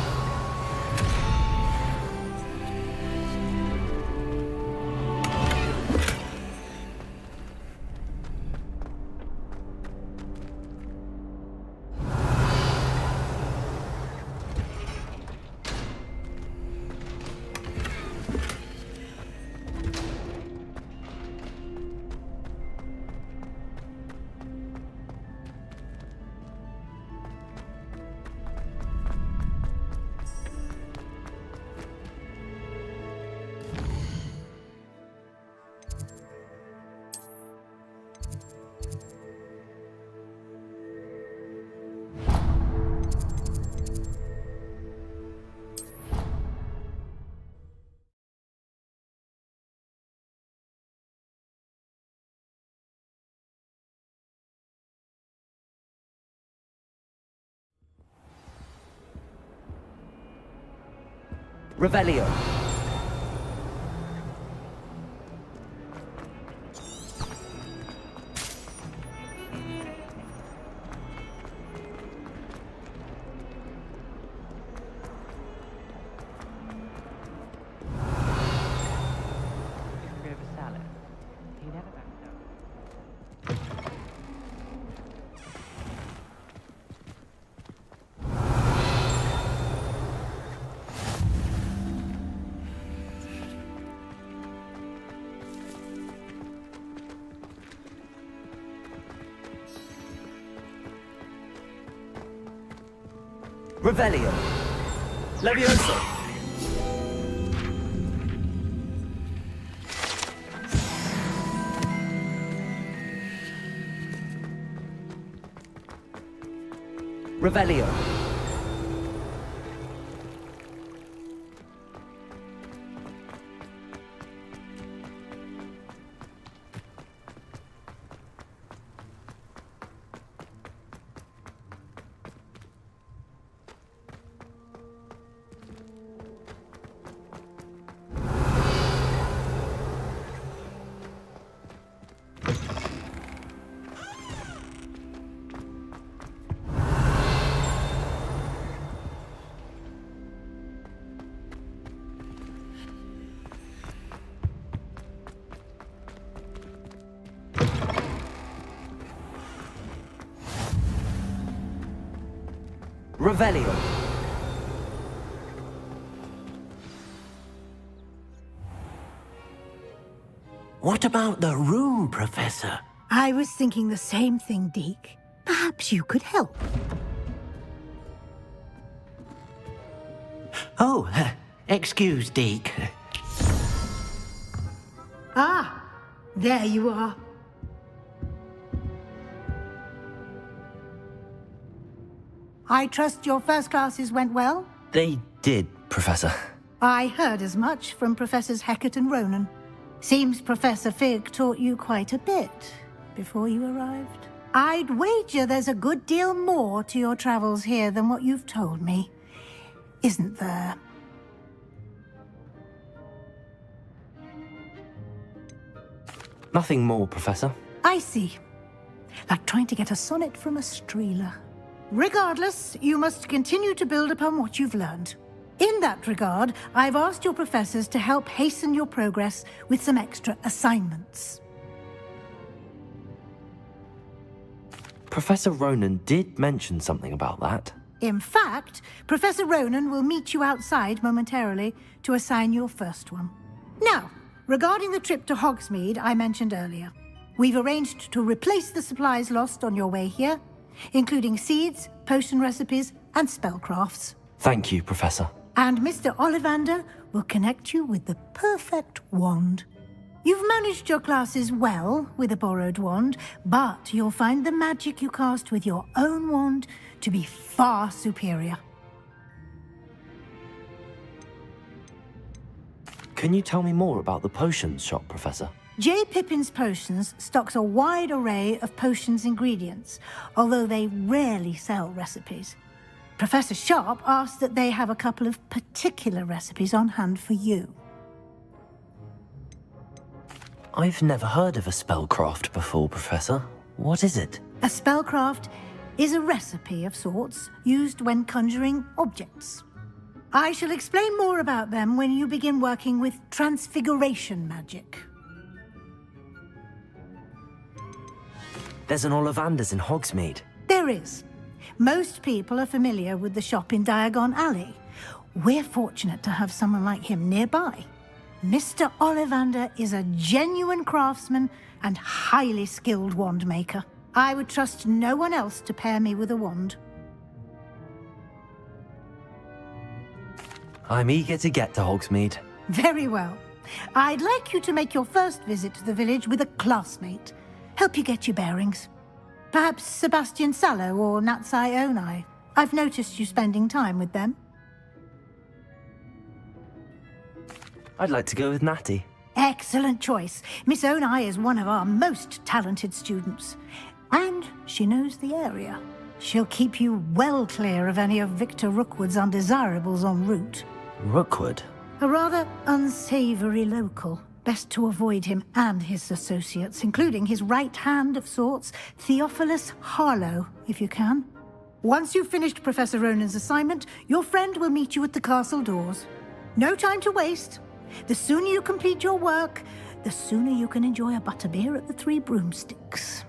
B: Revelio.
L: River salad. He never backed down.
B: Revelio. Levioso. Revelio. Revelio.
E: What about the room, Professor?
G: I was thinking the same thing, Deke. Perhaps you could help.
E: Oh, excuse, Deke.
G: Ah, there you are. I trust your first classes went well?
A: They did, Professor.
G: I heard as much from Professors Hecat and Ronan. Seems Professor Fig taught you quite a bit before you arrived. I'd wager there's a good deal more to your travels here than what you've told me. Isn't there?
A: Nothing more, Professor.
G: I see. Like trying to get a sonnet from a streeler. Regardless, you must continue to build upon what you've learned. In that regard, I've asked your professors to help hasten your progress with some extra assignments.
A: Professor Ronan did mention something about that.
G: In fact, Professor Ronan will meet you outside momentarily to assign your first one. Now, regarding the trip to Hogsmeade I mentioned earlier, we've arranged to replace the supplies lost on your way here, including seeds, potion recipes, and spellcrafts.
A: Thank you, Professor.
G: And Mr. Ollivander will connect you with the perfect wand. You've managed your classes well with a borrowed wand, but you'll find the magic you cast with your own wand to be far superior.
A: Can you tell me more about the potions shop, Professor?
G: J. Pippin's Potions stocks a wide array of potions ingredients, although they rarely sell recipes. Professor Sharp asked that they have a couple of particular recipes on hand for you.
A: I've never heard of a spellcraft before, Professor. What is it?
G: A spellcraft is a recipe of sorts used when conjuring objects. I shall explain more about them when you begin working with transfiguration magic.
A: There's an Ollivander's in Hogsmeade.
G: There is. Most people are familiar with the shop in Diagon Alley. We're fortunate to have someone like him nearby. Mr. Ollivander is a genuine craftsman and highly skilled wand maker. I would trust no one else to pair me with a wand.
A: I'm eager to get to Hogsmeade.
G: Very well. I'd like you to make your first visit to the village with a classmate. Help you get your bearings. Perhaps Sebastian Sallow or Natsai Onai. I've noticed you spending time with them.
A: I'd like to go with Natty.
G: Excellent choice. Miss Onai is one of our most talented students. And she knows the area. She'll keep you well clear of any of Victor Rookwood's undesirables en route.
A: Rookwood?
G: A rather unsavory local. Best to avoid him and his associates, including his right hand of sorts, Theophilus Harlow, if you can. Once you've finished Professor Ronan's assignment, your friend will meet you at the castle doors. No time to waste. The sooner you complete your work, the sooner you can enjoy a butterbeer at the Three Broomsticks.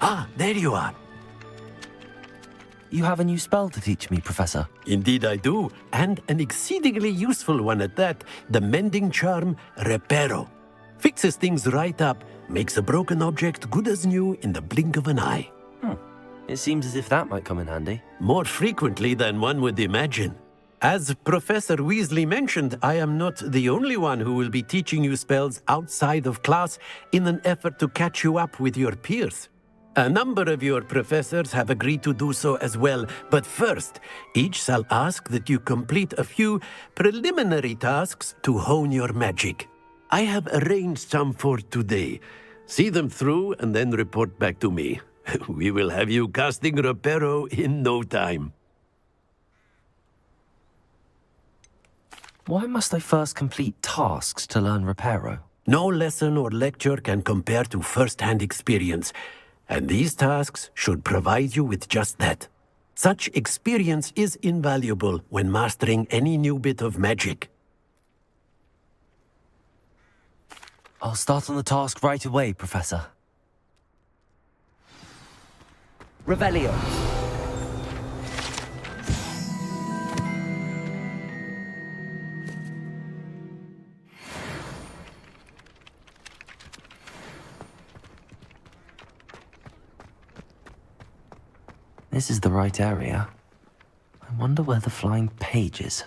O: Ah, there you are.
A: You have a new spell to teach me, Professor.
O: Indeed I do, and an exceedingly useful one at that. The mending charm, Reparo. Fixes things right up, makes a broken object good as new in the blink of an eye.
A: It seems as if that might come in handy.
O: More frequently than one would imagine. As Professor Weasley mentioned, I am not the only one who will be teaching you spells outside of class in an effort to catch you up with your peers. A number of your professors have agreed to do so as well, but first, each shall ask that you complete a few preliminary tasks to hone your magic. I have arranged some for today. See them through and then report back to me. We will have you casting Reparo in no time.
A: Why must I first complete tasks to learn Reparo?
O: No lesson or lecture can compare to first-hand experience, and these tasks should provide you with just that. Such experience is invaluable when mastering any new bit of magic.
A: I'll start on the task right away, Professor. Revelio. This is the right area. I wonder where the flying page is.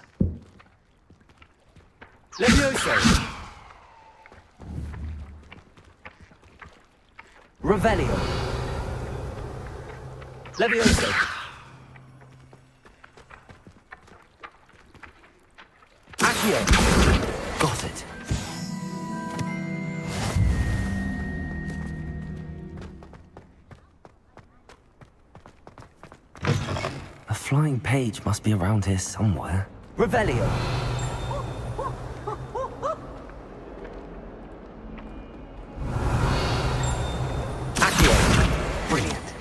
A: Levioso! Revelio! Levioso! Accio! Got it. A flying page must be around here somewhere. Revelio! Accio! Brilliant.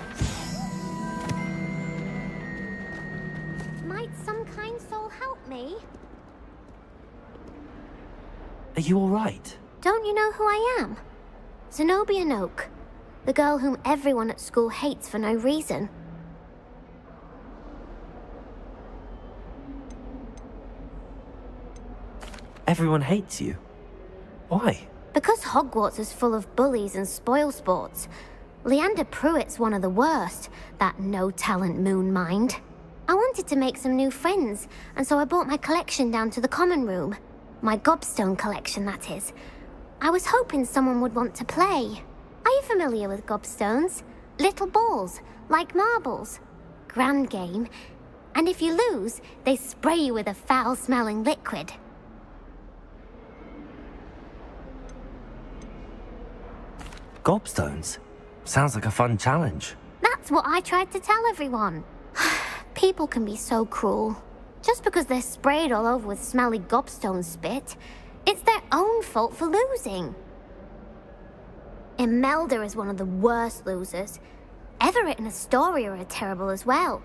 C: Might some kind soul help me?
A: Are you all right?
C: Don't you know who I am? Zenobia Noak, the girl whom everyone at school hates for no reason.
A: Everyone hates you. Why?
C: Because Hogwarts is full of bullies and spoilsports. Leander Pruitt's one of the worst, that no-talent moon mind. I wanted to make some new friends, and so I brought my collection down to the common room. My gobstone collection, that is. I was hoping someone would want to play. Are you familiar with gobstones? Little balls, like marbles. Grand game. And if you lose, they spray you with a foul-smelling liquid.
A: Gobstones? Sounds like a fun challenge.
C: That's what I tried to tell everyone. People can be so cruel. Just because they're sprayed all over with smelly gobstone spit, it's their own fault for losing. Imelda is one of the worst losers. Everett and Astoria are terrible as well.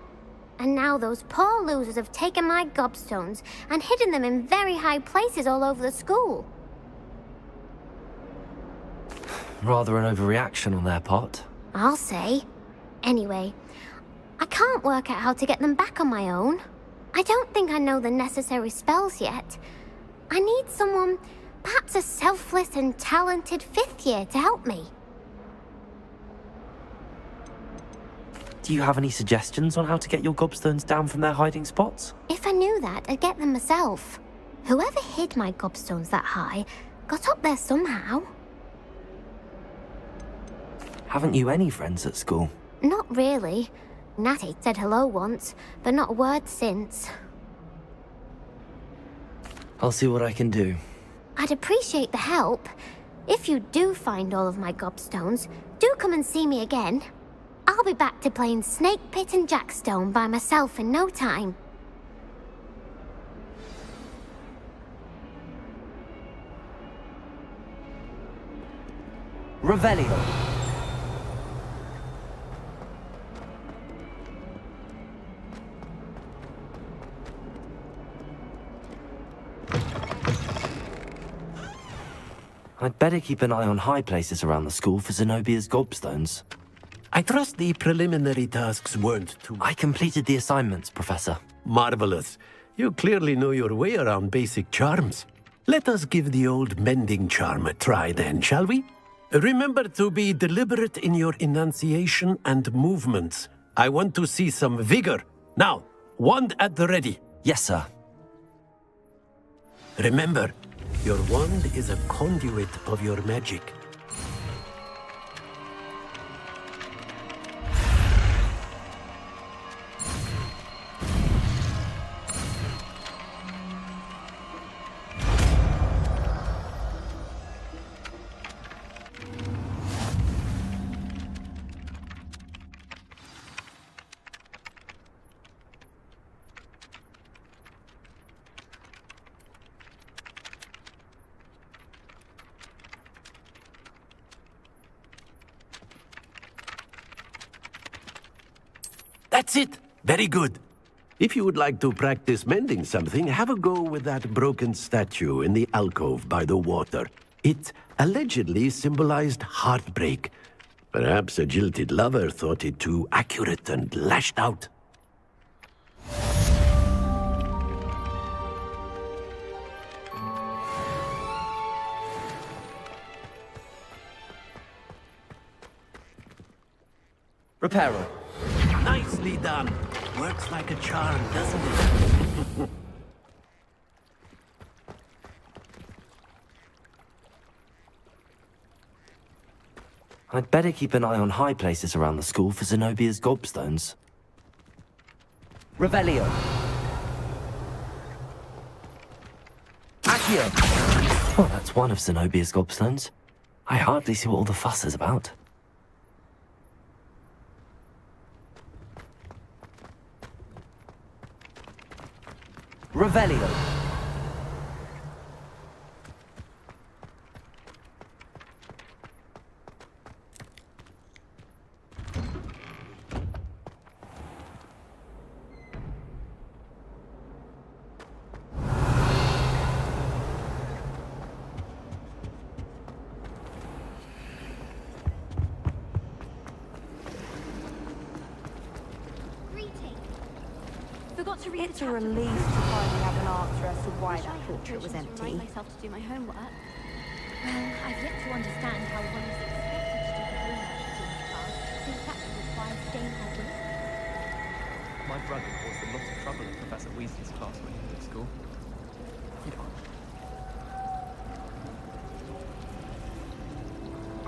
C: And now those poor losers have taken my gobstones and hidden them in very high places all over the school.
A: Rather an overreaction on their part.
C: I'll say. Anyway, I can't work out how to get them back on my own. I don't think I know the necessary spells yet. I need someone, perhaps a selfless and talented fifth year to help me.
A: Do you have any suggestions on how to get your gobstones down from their hiding spots?
C: If I knew that, I'd get them myself. Whoever hid my gobstones that high got up there somehow.
A: Haven't you any friends at school?
C: Not really. Natty said hello once, but not a word since.
A: I'll see what I can do.
C: I'd appreciate the help. If you do find all of my gobstones, do come and see me again. I'll be back to playing Snake Pit and Jackstone by myself in no time.
A: Revelio. I'd better keep an eye on high places around the school for Zenobia's gobstones.
O: I trust the preliminary tasks weren't too...
A: I completed the assignments, Professor.
O: Marvelous. You clearly know your way around basic charms. Let us give the old mending charm a try then, shall we? Remember to be deliberate in your enunciation and movements. I want to see some vigor. Now, wand at the ready.
A: Yes, sir.
O: Remember, your wand is a conduit of your magic. That's it! Very good. If you would like to practice mending something, have a go with that broken statue in the alcove by the water. It allegedly symbolized heartbreak. Perhaps a jilted lover thought it too accurate and lashed out.
A: Reparo.
O: Nicely done. Works like a charm, doesn't it?
A: I'd better keep an eye on high places around the school for Zenobia's gobstones. Revelio. Accio. Oh, that's one of Zenobia's gobstones. I hardly see what all the fuss is about. Revelio.
D: It's a relief to finally have an answer as to why that portrait was empty.
C: Remind myself to do my homework. Well, I've yet to understand how one is expected to do the homework in this class, since that will require staying Hogwarts.
F: My brother caused a lot of trouble in Professor Weasley's class when he was at school.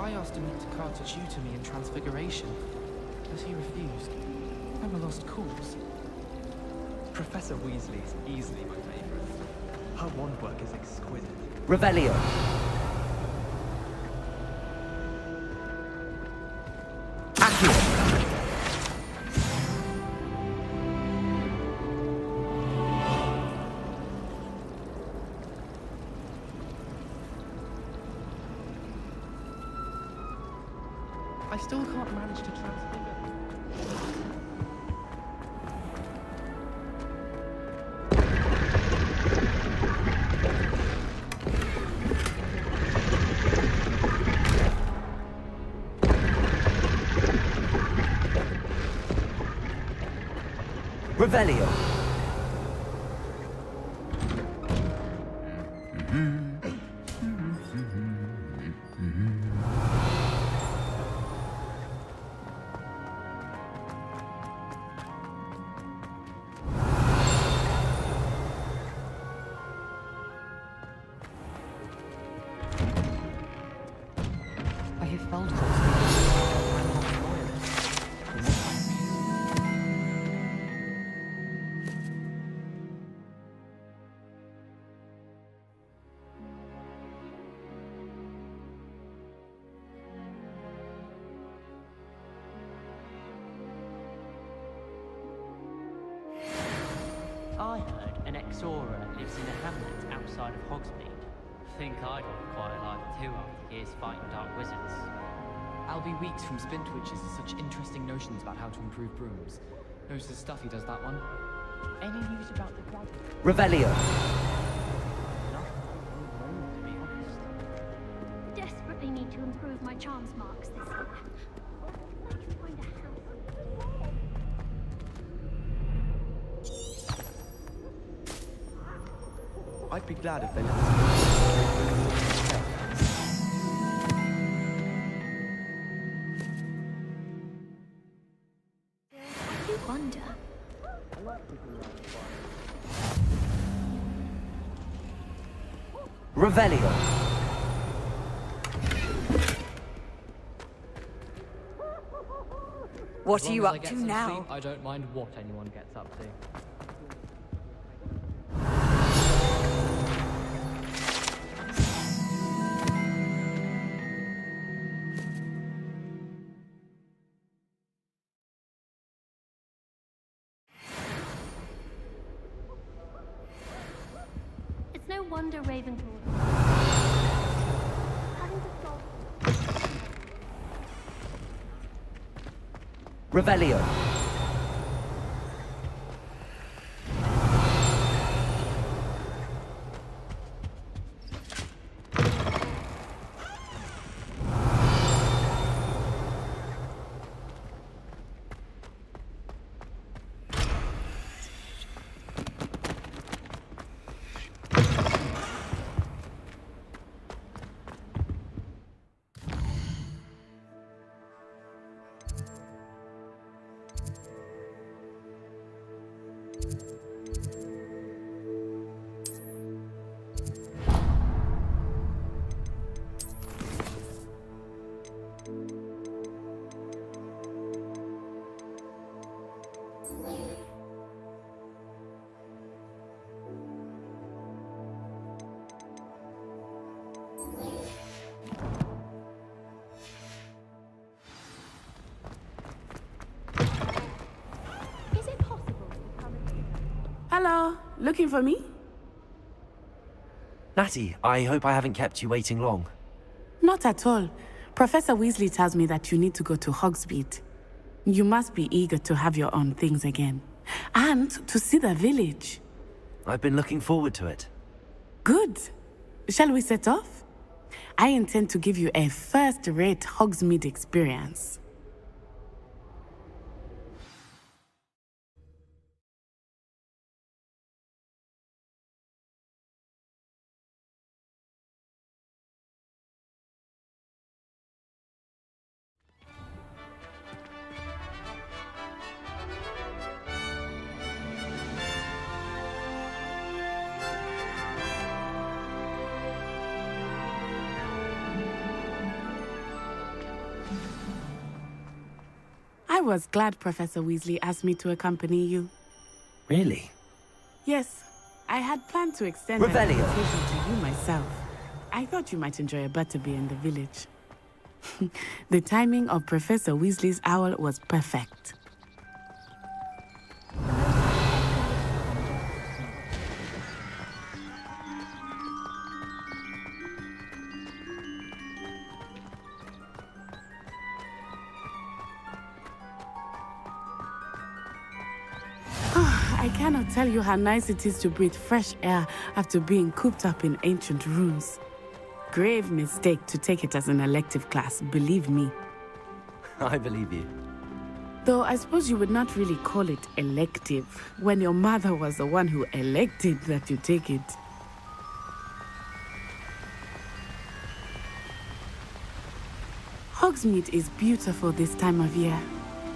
F: I asked him not to cast a tutor me in Transfiguration, but he refused. I'm a lost cause. Professor Weasley is easily my favourite. Her wand work is exquisite.
A: Revelio. Accio.
F: I still can't manage to transfigure.
A: Revelio.
L: I have found I heard an ex-Auror lives in a hamlet outside of Hogsmeade. Think I'd want quite a life too after years fighting dark wizards.
F: I'll be weeks from Spintwitches with such interesting notions about how to improve brooms. Knows the stuff he does that one.
L: Any news about the dragon?
A: Revelio.
L: To be honest.
C: Desperately need to improve my charms marks this year. I'd like to find
T: I'd be glad if they let us.
C: I do wonder.
A: Revelio.
J: What
H: As
J: are you
H: long as I
J: up
H: get
J: to
H: some
J: now?
H: sleep, I don't mind what anyone gets up to.
C: It's no wonder Ravenclaw. Having to solve
A: Revelio.
C: Is it possible to come in?
N: Hello, looking for me?
A: Natty, I hope I haven't kept you waiting long.
N: Not at all. Professor Weasley tells me that you need to go to Hogsmeade. You must be eager to have your own things again. And to see the village.
A: I've been looking forward to it.
N: Good. Shall we set off? I intend to give you a first-rate Hogsmeade experience. I was glad Professor Weasley asked me to accompany you.
A: Really?
N: Yes, I had planned to extend my
A: Revelio.
N: invitation to you myself. I thought you might enjoy a butterbeer in the village. The timing of Professor Weasley's owl was perfect. I cannot tell you how nice it is to breathe fresh air after being cooped up in ancient rooms. Grave mistake to take it as an elective class, believe me.
A: I believe you.
N: Though I suppose you would not really call it elective when your mother was the one who elected that you take it. Hogsmeade is beautiful this time of year.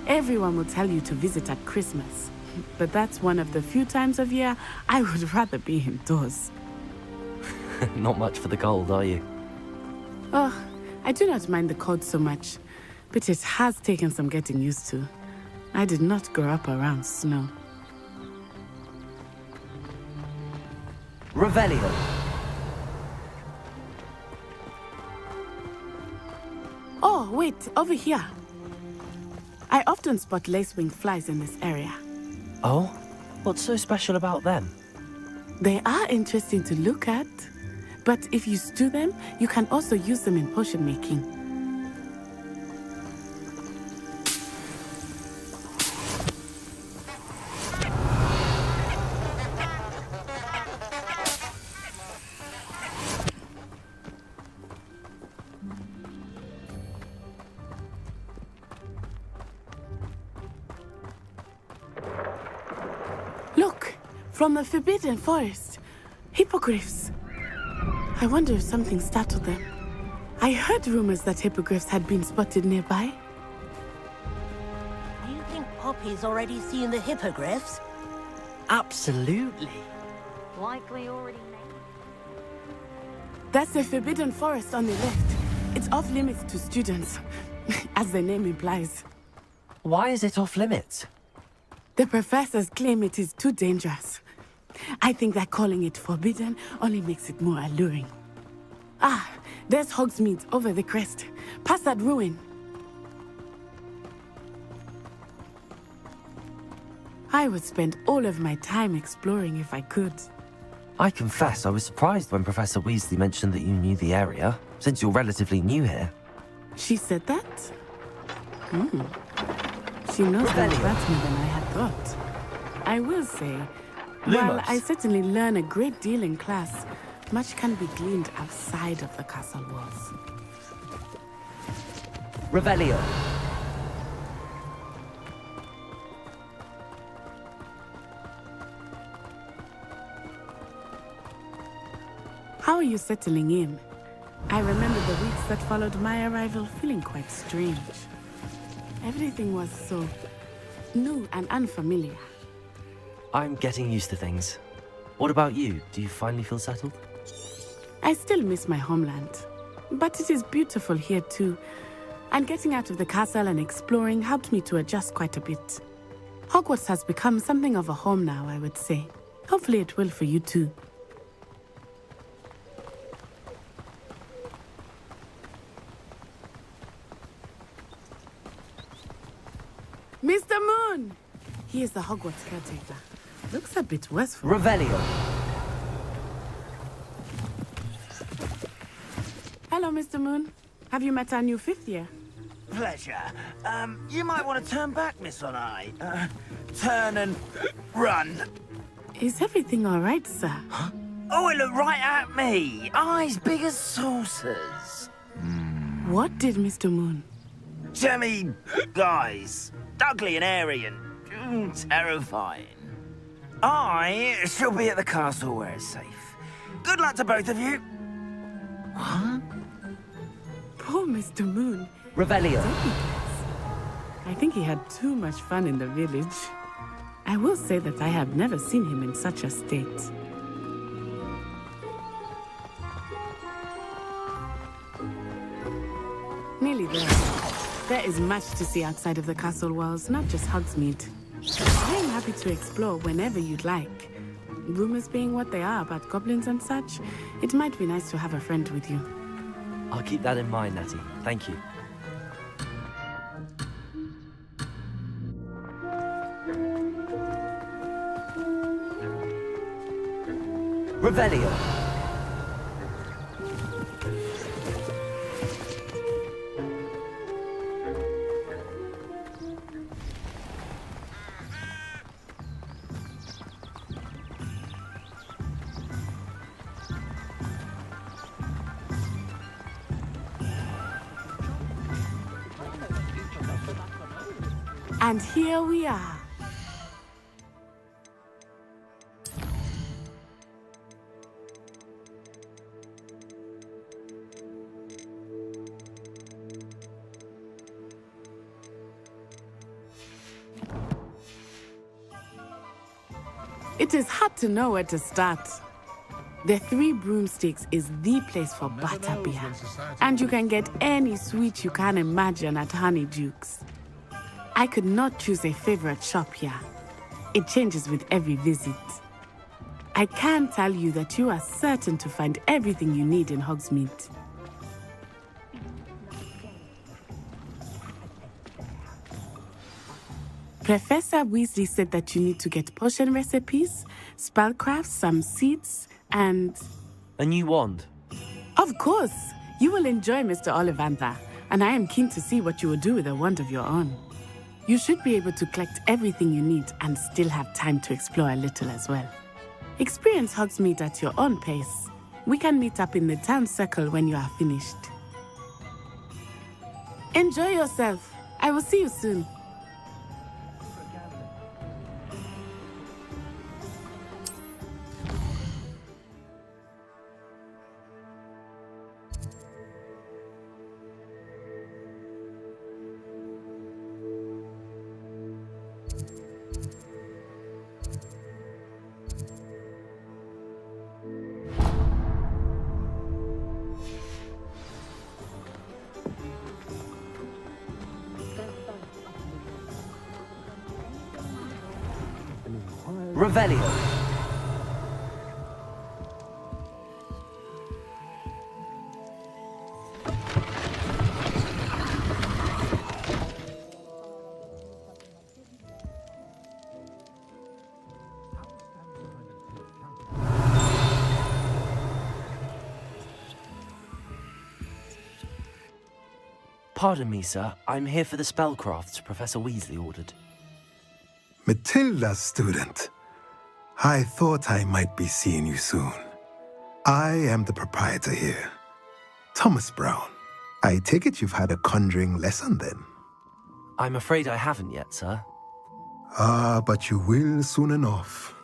N: Everyone will tell you to visit at Christmas. But that's one of the few times of year I would rather be indoors.
A: Not much for the cold, are you?
N: Oh, I do not mind the cold so much, but it has taken some getting used to. I did not grow up around snow.
A: Revelio.
N: Oh, wait, over here. I often spot lacewing flies in this area.
A: Oh? What's so special about them?
N: They are interesting to look at, but if you stew them, you can also use them in potion making. Look, from the Forbidden Forest. He Hippogriffs! I wonder if something startled them. I heard rumors that hippogriffs had been spotted nearby.
B: Do you think Poppy's already seen the hippogriffs?
E: Absolutely.
C: Likely already made.
N: That's the Forbidden Forest on the left. It's off limits to students, as the name implies.
A: Why is it off limits?
N: The professors claim it is too dangerous. I think that calling it forbidden only makes it more alluring. Ah, there's Hogsmeade over the crest. Past that ruin. I would spend all of my time exploring if I could.
A: I confess I was surprised when Professor Weasley mentioned that you knew the area, since you're relatively new here.
N: She said that? She knows more about me than I had thought. I will say, while I certainly learn a great deal in class, much can be gleaned outside of the castle walls.
A: Revelio.
N: How are you settling in? I remember the weeks that followed my arrival feeling quite strange. Everything was so new and unfamiliar.
A: I'm getting used to things. What about you? Do you finally feel settled?
N: I still miss my homeland, but it is beautiful here too. And getting out of the castle and exploring helped me to adjust quite a bit. Hogwarts has become something of a home now, I would say. Hopefully it will for you too. Mr. Moon! He is the Hogwarts caretaker. Looks a bit worse for
A: Revelio.
N: Hello, Mr. Moon. Have you met our new fifth year?
U: Pleasure. You might want to turn back, Miss Onai. Turn and run.
N: Is everything all right, sir?
U: Oh, it looked right at me. Eyes big as saucers.
N: What did Mr. Moon?
U: Jemmy guys. Ugly and airy and terrifying. I shall be at the castle where it's safe. Good luck to both of you. What?
N: Poor Mr. Moon.
A: Revelio.
N: I think he had too much fun in the village. I will say that I have never seen him in such a state. Nearly there. There is much to see outside of the castle walls, not just Hogsmeade. I am happy to explore whenever you'd like. Rumors being what they are about goblins and such, it might be nice to have a friend with you.
A: I'll keep that in mind, Natty. Thank you. Revelio.
N: And here we are. It is hard to know where to start. The Three Broomsticks is the place for butterbeer, and you can get any sweet you can imagine at Honeydukes. I could not choose a favorite shop here. It changes with every visit. I can tell you that you are certain to find everything you need in Hogsmeade. Professor Weasley said that you need to get potion recipes, spellcrafts, some seeds, and...
A: A new wand?
N: Of course! You will enjoy Mr. Ollivander, and I am keen to see what you will do with a wand of your own. You should be able to collect everything you need and still have time to explore a little as well. Experience Hogsmeade at your own pace. We can meet up in the town circle when you are finished. Enjoy yourself. I will see you soon.
A: Revelio. Pardon me, sir. I'm here for the spellcrafts Professor Weasley ordered.
I: Matilda's student. I thought I might be seeing you soon. I am the proprietor here, Thomas Brown. I take it you've had a conjuring lesson then?
A: I'm afraid I haven't yet, sir.
I: Ah, but you will soon enough.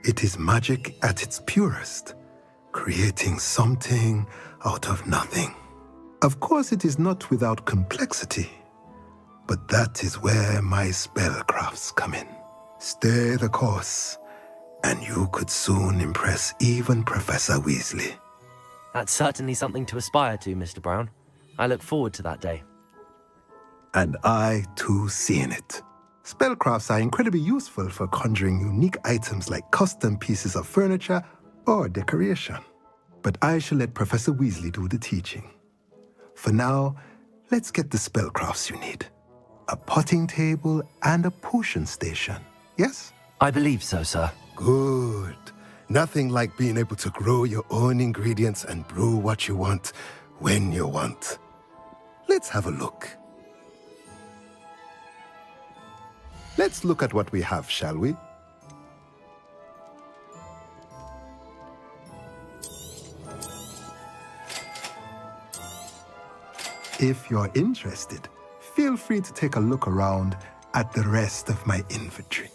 I: It is magic at its purest, creating something out of nothing. Of course, it is not without complexity, but that is where my spellcrafts come in. Stay the course, and you could soon impress even Professor Weasley.
A: That's certainly something to aspire to, Mr. Brown. I look forward to that day.
I: And I, too, seeing it. Spellcrafts are incredibly useful for conjuring unique items like custom pieces of furniture or decoration. But I shall let Professor Weasley do the teaching. For now, let's get the spellcrafts you need. A potting table and a potion station, yes?
A: I believe so, sir.
I: Good. Nothing like being able to grow your own ingredients and brew what you want when you want. Let's have a look. Let's look at what we have, shall we? If you're interested, feel free to take a look around at the rest of my inventory.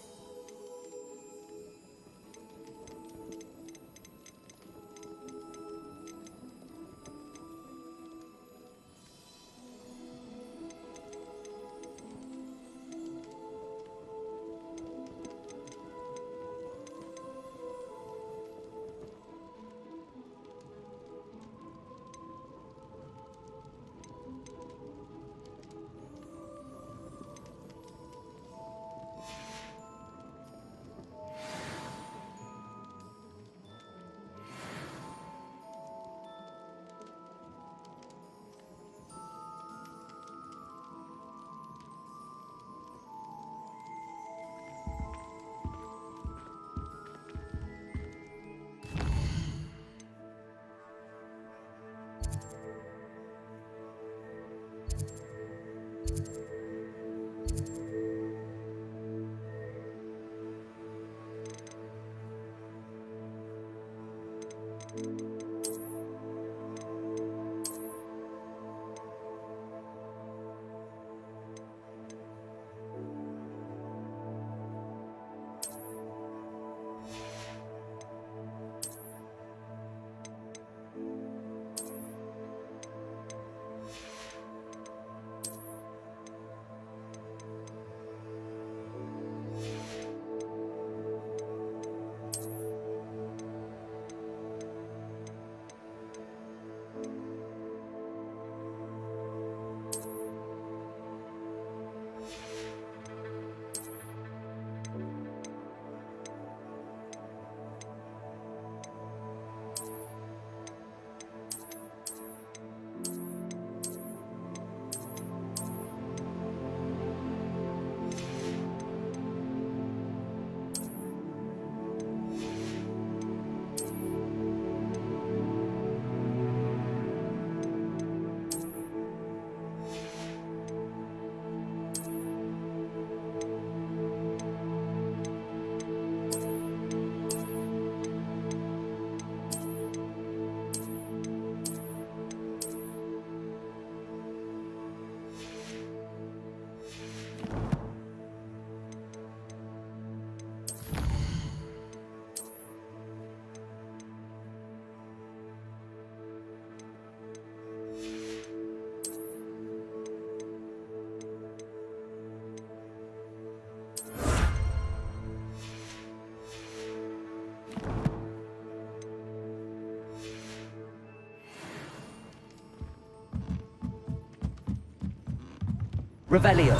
A: Revelio.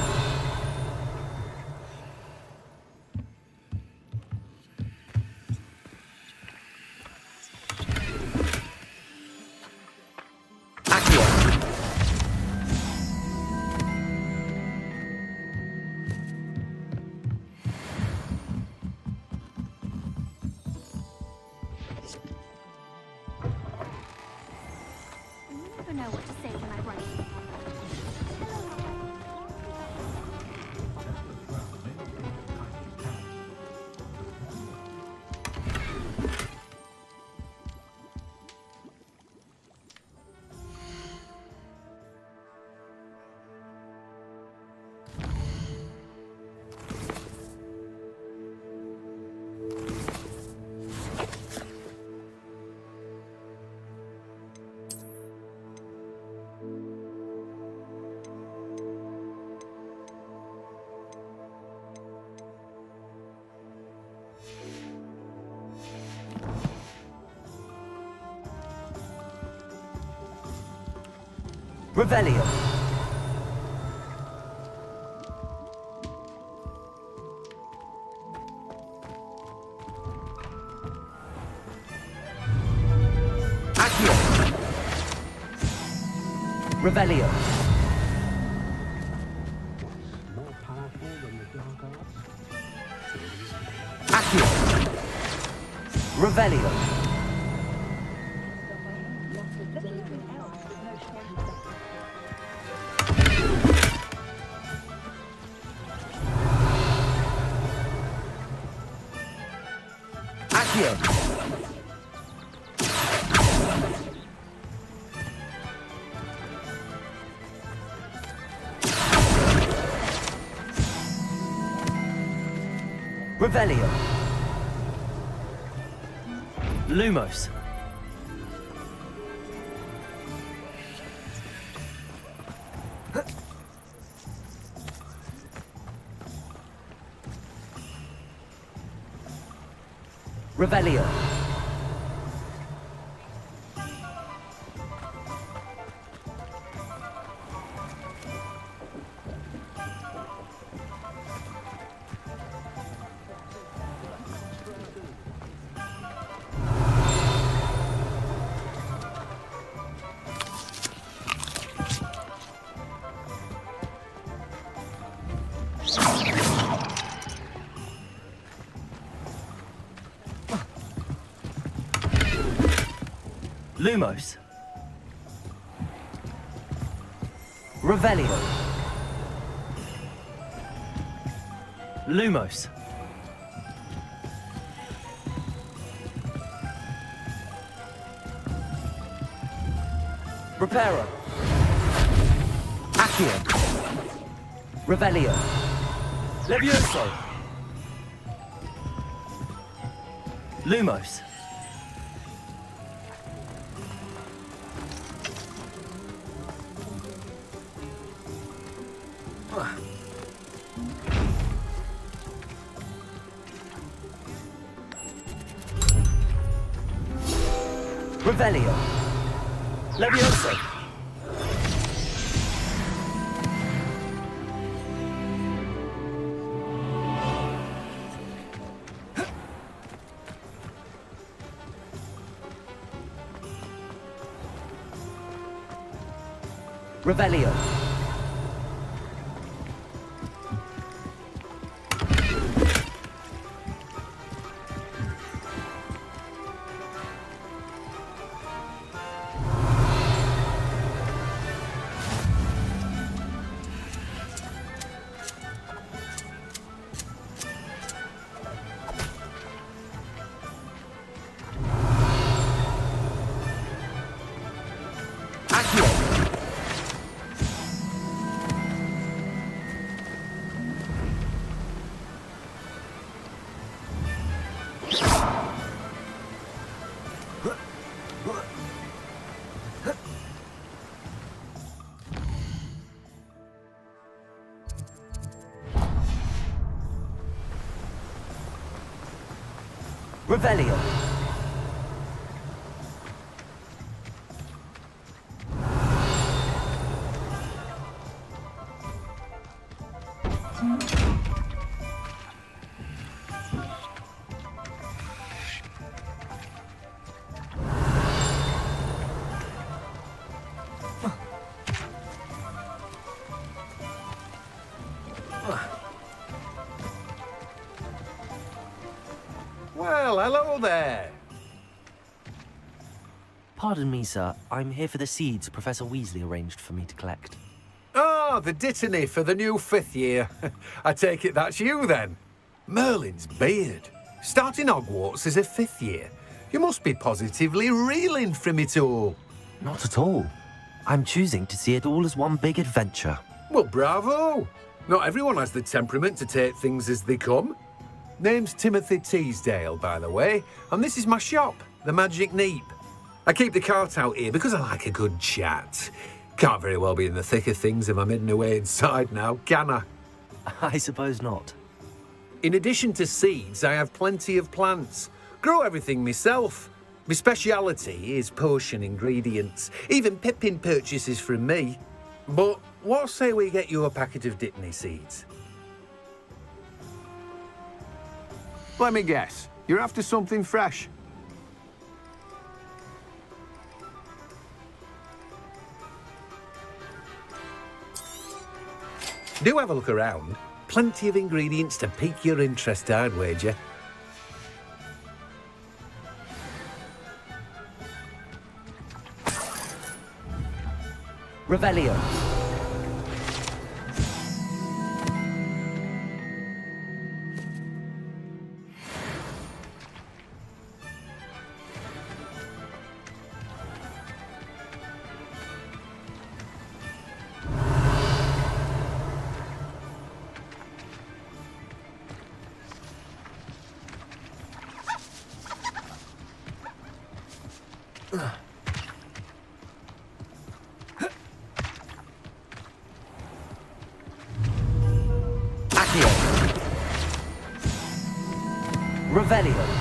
C: know what to say when I write.
A: Revelio. Accio. Revelio. Accio. Revelio. Accio. Revelio. Lumos. Revelio. Lumos. Revelio. Lumos. Reparo. Accio. Revelio. Levioso. Lumos. Revelio. Levioso. Revelio. Accio. Revelio.
K: Well, hello there.
A: Pardon me, sir. I'm here for the seeds Professor Weasley arranged for me to collect.
K: Ah, the dittany for the new 5th year. I take it that's you, then. Merlin's beard. Starting Hogwarts as a 5th year. You must be positively reeling from it all.
A: Not at all. I'm choosing to see it all as one big adventure.
K: Well, bravo. Not everyone has the temperament to take things as they come. Name's Timothy Teasdale, by the way, and this is my shop, the Magic Neep. I keep the cart out here because I like a good chat. Can't very well be in the thick of things if I'm hidden away inside now, can I?
A: I suppose not.
K: In addition to seeds, I have plenty of plants. Grow everything myself. My speciality is potion ingredients. Even Pippin purchases from me. But what say we get you a packet of Dittany seeds?
V: Let me guess. You're after something fresh.
K: Do have a look around. Plenty of ingredients to pique your interest, I'd wager.
A: Revelio. Revelio.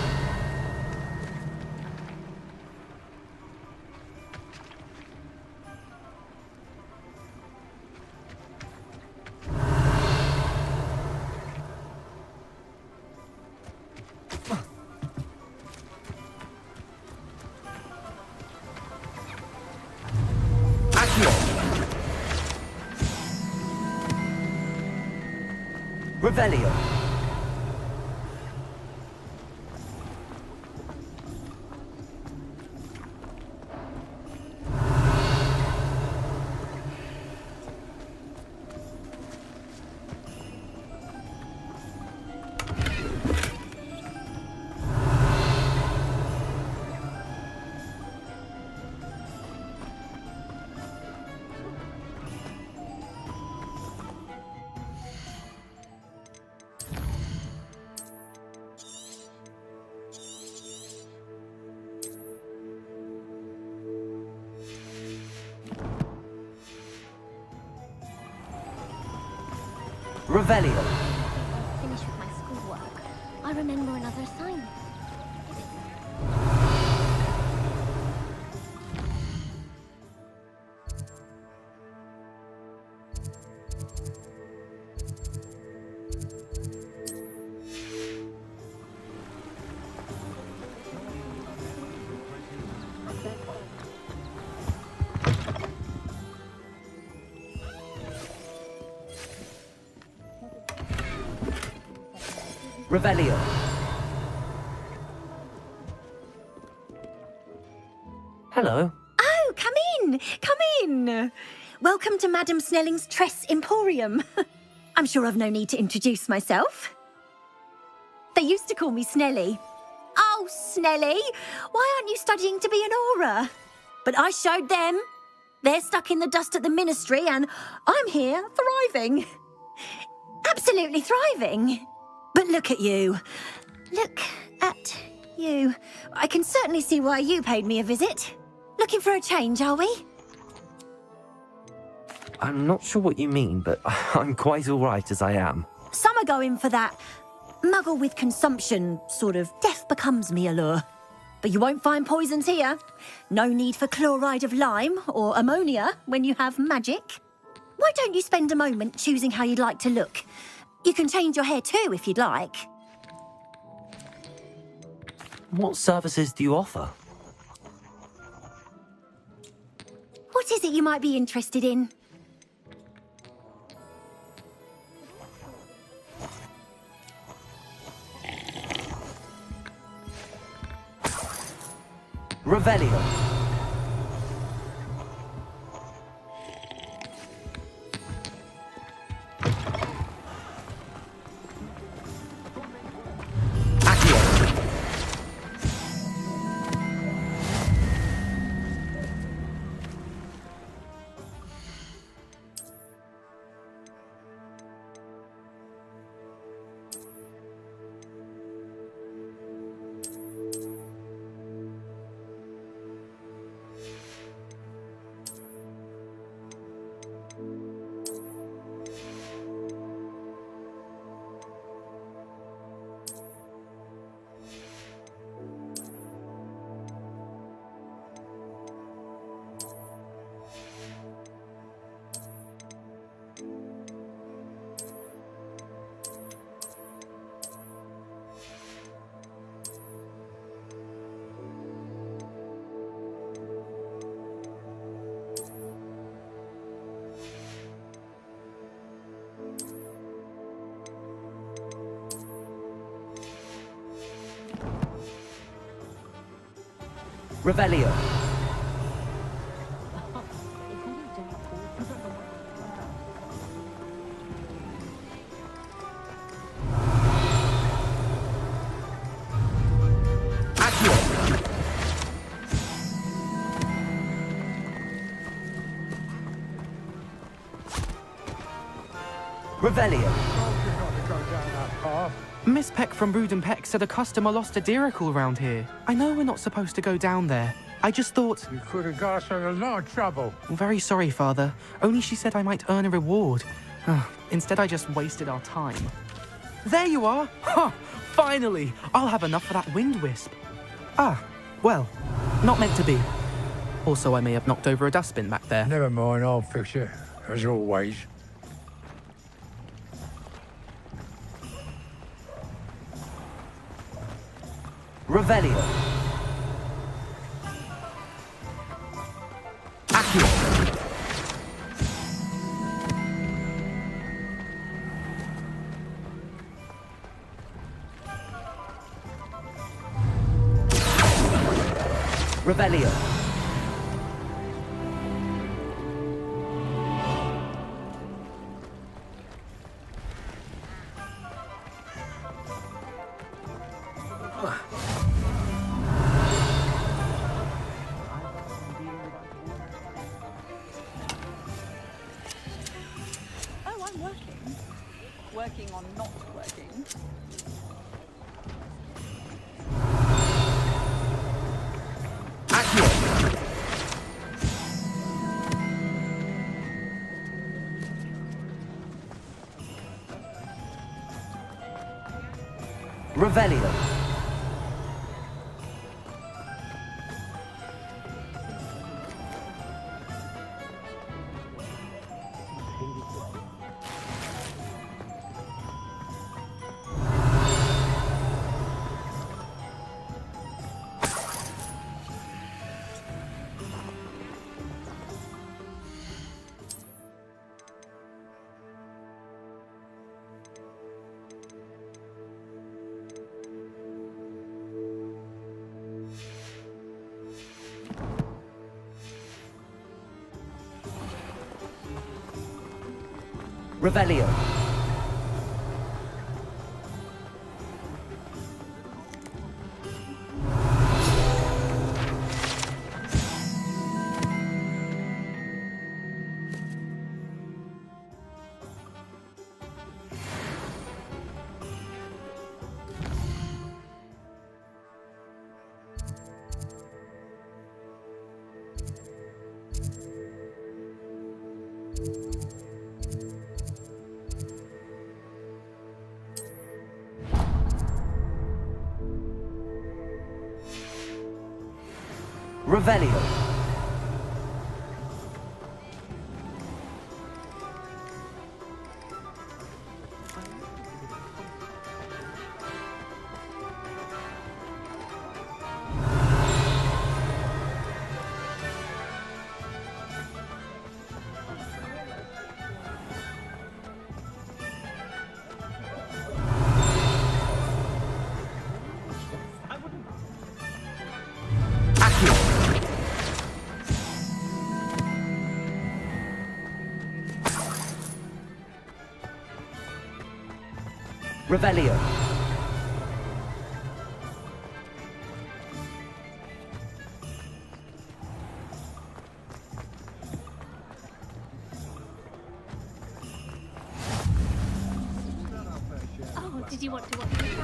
A: Revelio. Revelio.
C: Finish with my schoolwork. I remember another assignment.
A: Revelio. Hello.
W: Oh, come in! Come in! Welcome to Madame Snelling's Tress Emporium. I'm sure I've no need to introduce myself. They used to call me Snelly. Oh, Snelly, why aren't you studying to be an aura? But I showed them. They're stuck in the dust at the ministry and I'm here thriving. Absolutely thriving. But look at you. Look at you. I can certainly see why you paid me a visit. Looking for a change, are we?
A: I'm not sure what you mean, but I'm quite all right as I am.
W: Some are going for that muggle with consumption, sort of death becomes me allure. But you won't find poisons here. No need for chloride of lime or ammonia when you have magic. Why don't you spend a moment choosing how you'd like to look? You can change your hair too if you'd like.
A: What services do you offer?
W: What is it you might be interested in?
A: Revelio. Revelio. Revelio.
F: Miss Peck from Brood and Peck said a customer lost a diricle round here. I know we're not supposed to go down there. I just thought...
M: You could have got us in a lot of trouble.
F: I'm very sorry, Father. Only she said I might earn a reward. Instead, I just wasted our time. There you are! Ha! Finally! I'll have enough for that wind wisp. Ah, well, not meant to be. Also, I may have knocked over a dustbin back there.
M: Never mind, I'll fix it, as always.
A: Revelio. Accio. Revelio.
Q: Working on not working.
A: Revelio. Revelio. Revelio. Revelio.
R: Oh, did you want to watch the show?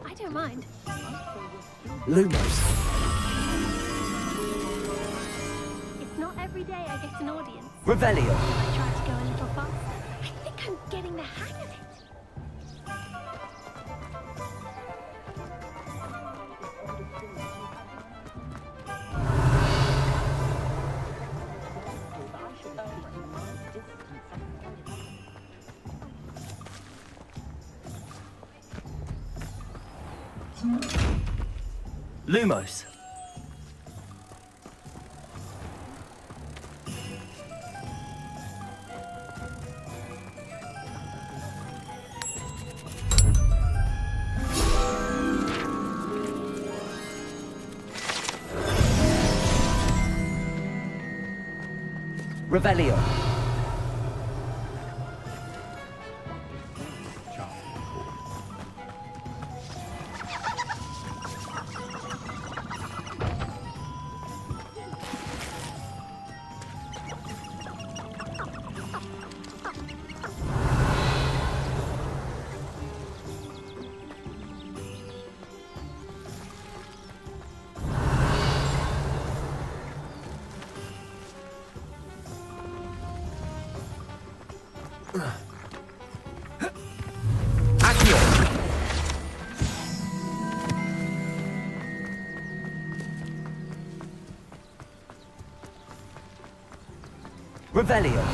R: I don't mind.
A: Lumos.
R: It's not every day I get an audience.
A: Revelio.
R: I try to go a little faster. I think I'm getting the hang of it.
A: Lumos.
B: Revelio. Revelio.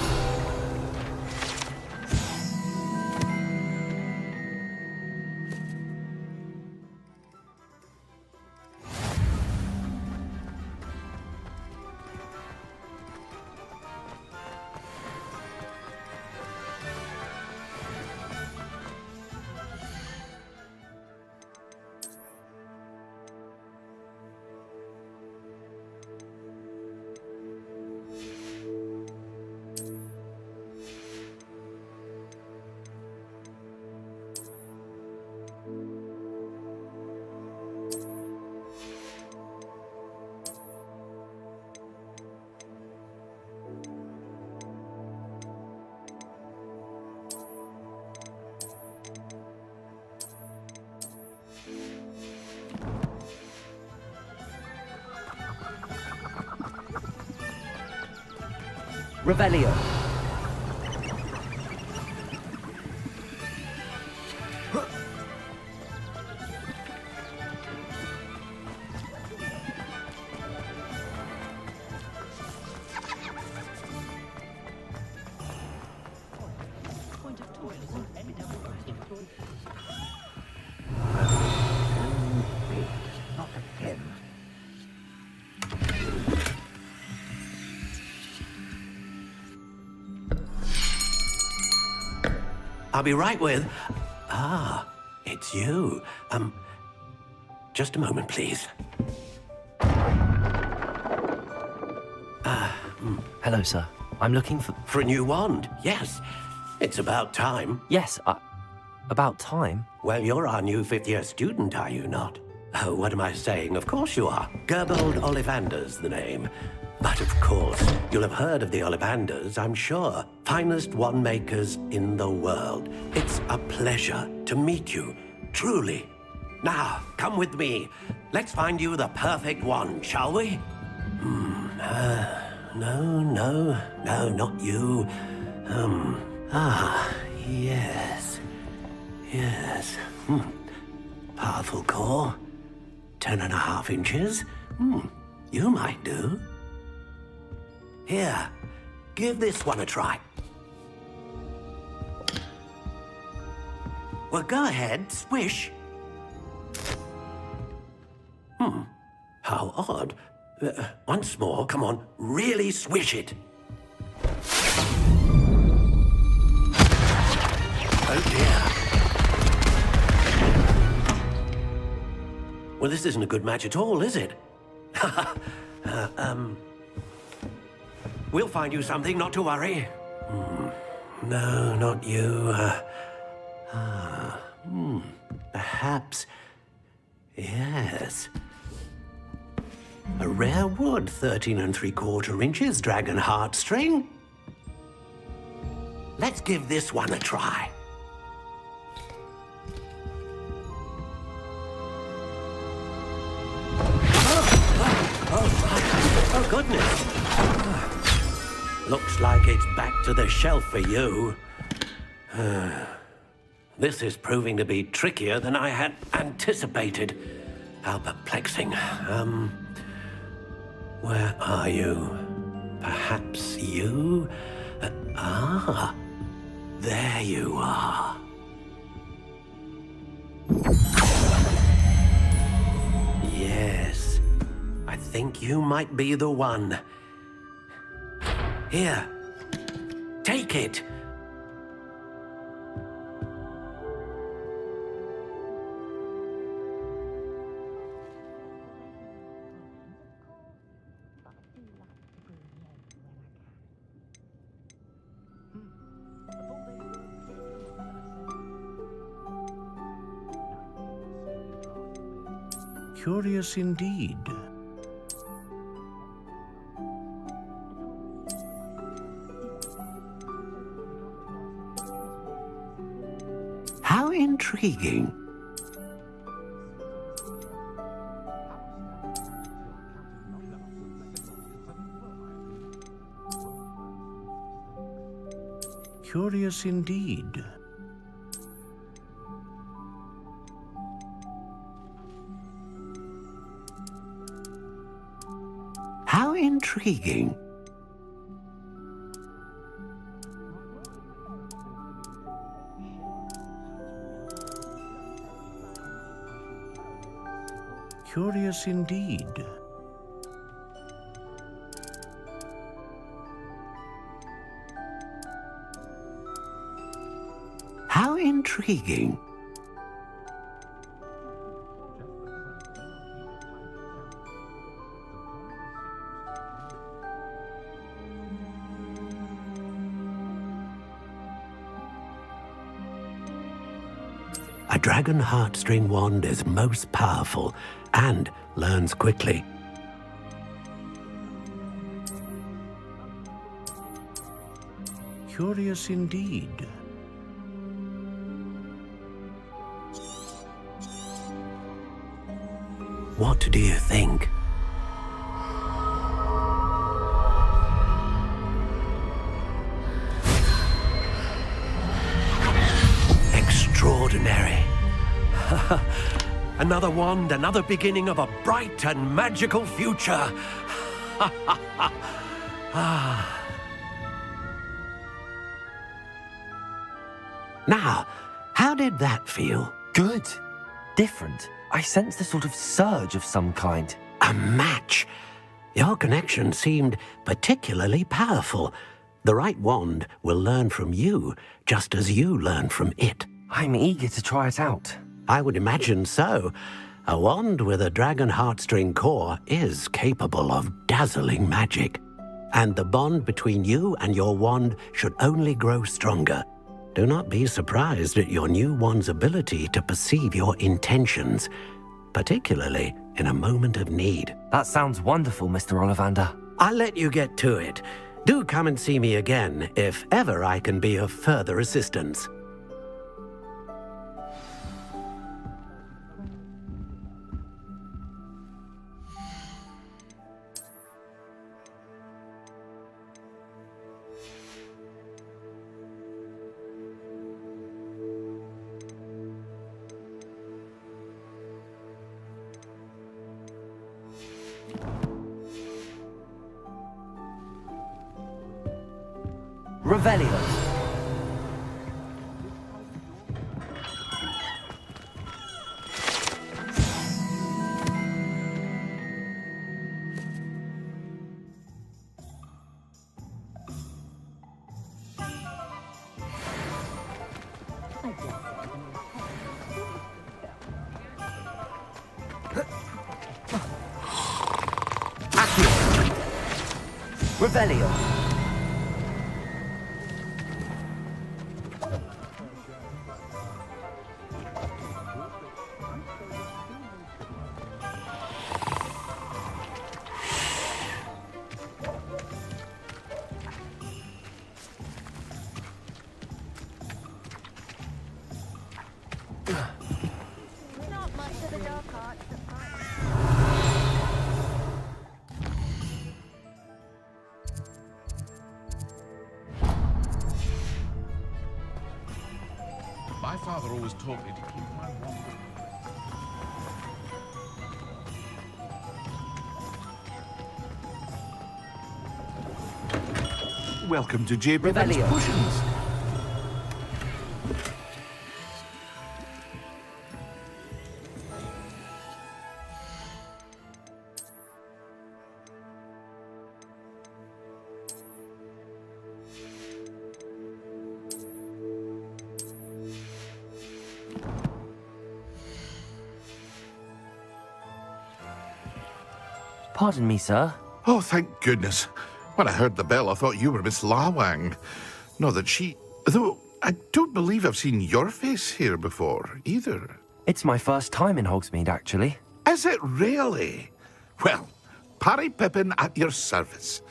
B: Revelio.
O: I'll be right with... Ah, it's you. Just a moment, please.
A: Hello, sir. I'm looking for...
O: For a new wand, yes. It's about time.
A: Yes, about time?
O: Well, you're our new fifth-year student, are you not? Oh, what am I saying? Of course you are. Gerbold Ollivander's the name. But of course, you'll have heard of the Ollivanders, I'm sure. Finest wand makers in the world. It's a pleasure to meet you, truly. Now, come with me. Let's find you the perfect wand, shall we? No, not you. Yes. Yes. Powerful core. 10.5 inches. You might do. Here, give this one a try. Well, go ahead, swish. How odd. Once more, come on, really swish it. Oh dear. Well, this isn't a good match at all, is it? We'll find you something, not to worry. No, not you. Perhaps... Yes. A rare wood, 13 3/4 inches, dragon heartstring. Let's give this one a try. Oh, goodness. Looks like it's back to the shelf for you. This is proving to be trickier than I had anticipated. How perplexing. Where are you? Perhaps you? There you are. Yes, I think you might be the one. Here, take it.
G: Curious indeed.
O: How intriguing.
G: Curious indeed.
O: How intriguing.
G: Curious indeed.
O: How intriguing. A dragon heartstring wand is most powerful and learns quickly.
G: Curious indeed.
O: What do you think? Extraordinary. Another wand, another beginning of a bright and magical future. Now, how did that feel?
A: Good. Different. I sensed a sort of surge of some kind.
O: A match. Your connection seemed particularly powerful. The right wand will learn from you, just as you learn from it.
A: I'm eager to try it out.
O: I would imagine so. A wand with a dragon heartstring core is capable of dazzling magic. And the bond between you and your wand should only grow stronger. Do not be surprised at your new wand's ability to perceive your intentions, particularly in a moment of need.
A: That sounds wonderful, Mr. Ollivander.
O: I'll let you get to it. Do come and see me again if ever I can be of further assistance.
A: Revelio. Accio. Revelio.
R: Not much of the dark arts that
P: My father always taught me to keep my wand. Welcome to J. Breville's
A: Revelio.
P: Potions.
A: Pardon me, sir.
P: Oh, thank goodness. When I heard the bell, I thought you were Miss Lawang. No, that she... Though, I don't believe I've seen your face here before, either.
A: It's my first time in Hogsmeade, actually.
P: Is it really? Well, Parry Pippin at your service.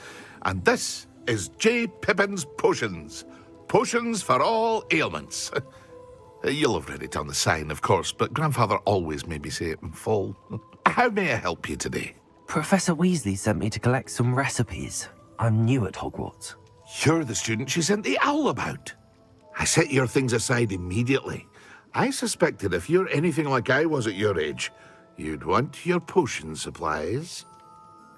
P: And this is J. Pippin's Potions. Potions for all ailments. You'll have read it on the sign, of course, but Grandfather always made me say it in full. How may I help you today?
A: Professor Weasley sent me to collect some recipes. I'm new at Hogwarts.
P: You're the student she sent the owl about. I set your things aside immediately. I suspected if you're anything like I was at your age, you'd want your potion supplies.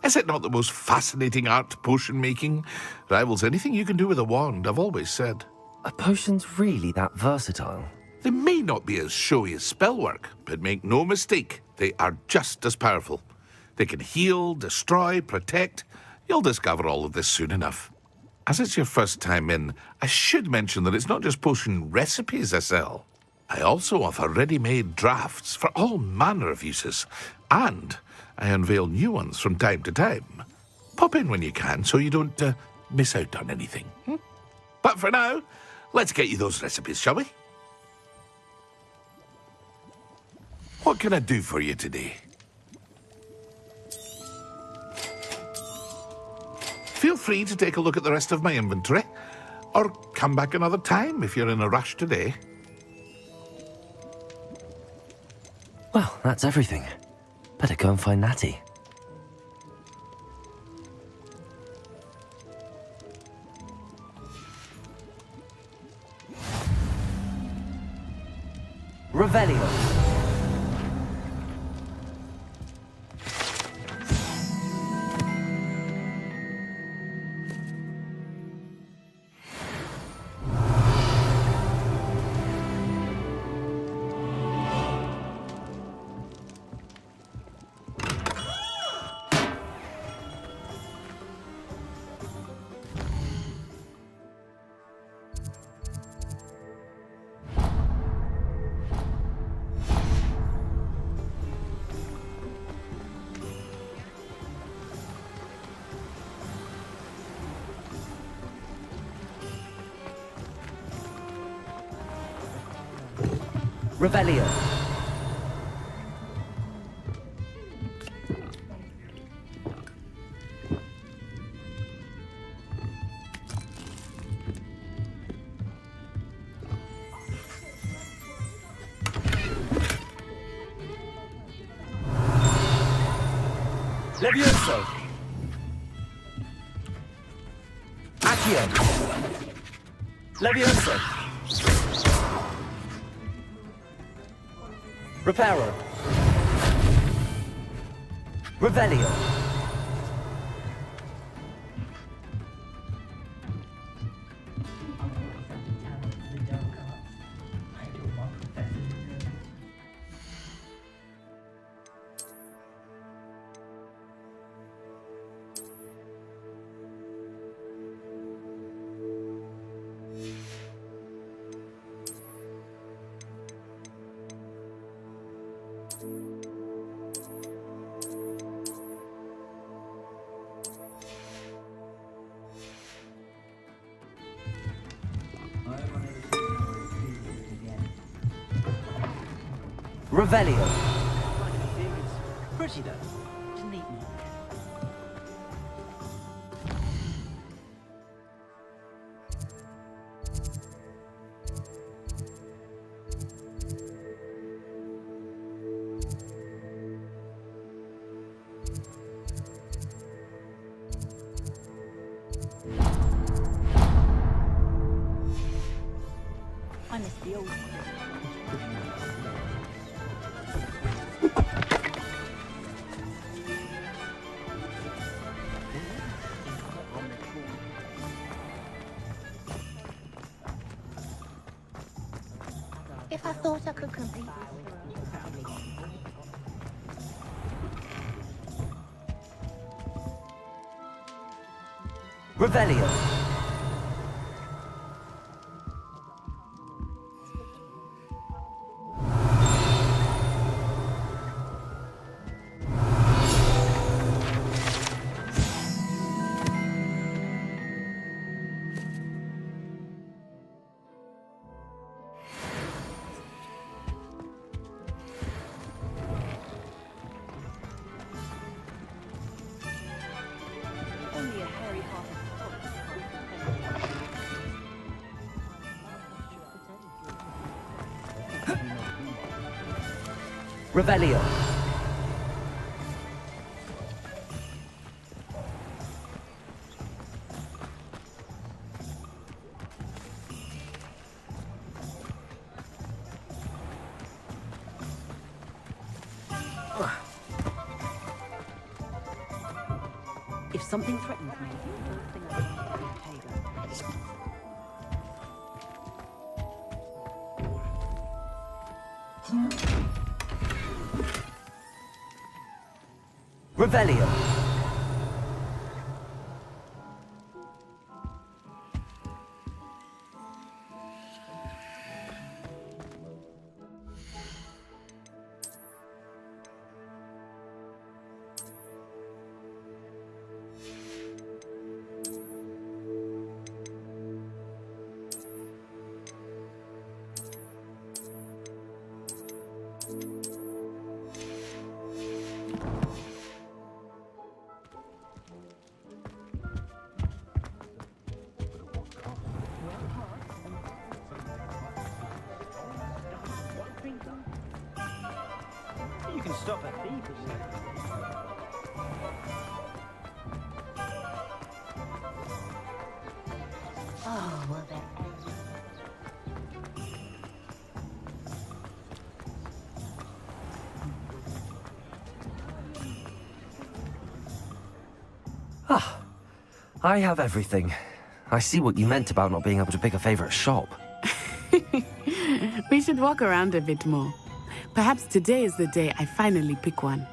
P: Is it not the most fascinating art, potion making? Rivals anything you can do with a wand, I've always said.
A: Are potions really that versatile?
P: They may not be as showy as spellwork, but make no mistake, they are just as powerful. They can heal, destroy, protect. You'll discover all of this soon enough. As it's your first time in, I should mention that it's not just potion recipes I sell. I also offer ready-made drafts for all manner of uses, and I unveil new ones from time to time. Pop in when you can so you don't miss out on anything. But for now, let's get you those recipes, shall we? What can I do for you today? Feel free to take a look at the rest of my inventory, or come back another time if you're in a rush today.
A: Well, that's everything. Better go and find Natty. Revelio. Revelio. Levioso. Accio. Levioso. Reparo. Revelio. Revelio.
E: Pretty though. It's neat.
Q: I miss the old one.
C: If I thought I could complete
A: Revelio. Revelio.
D: If something threatens me, the first thing I do is take her.
A: Revelio.
U: You can stop a thief.
D: Oh, well, there.
A: Ah, I have everything. I see what you meant about not being able to pick a favorite shop.
N: We should walk around a bit more. Perhaps today is the day I finally pick one.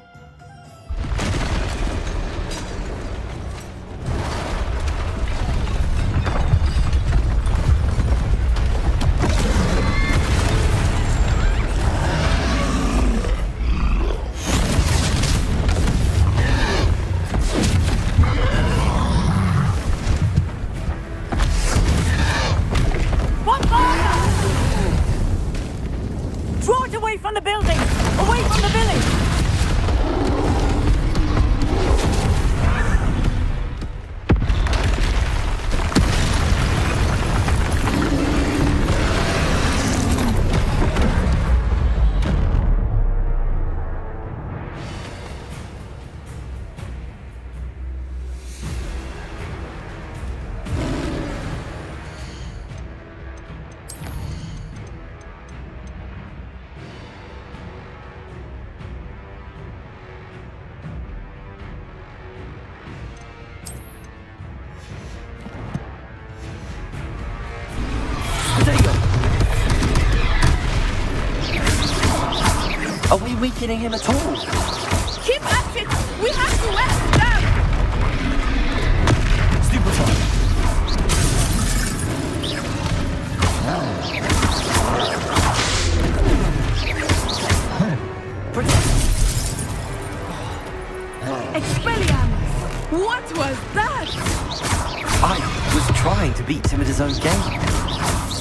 D: Draw it away from the building! Away from the village!
A: Are we weakening him at all?
N: Keep at it! We have to wear him down!
A: Stupefy.
N: Expelliarmus! What was that?
A: I was trying to beat him at his own game.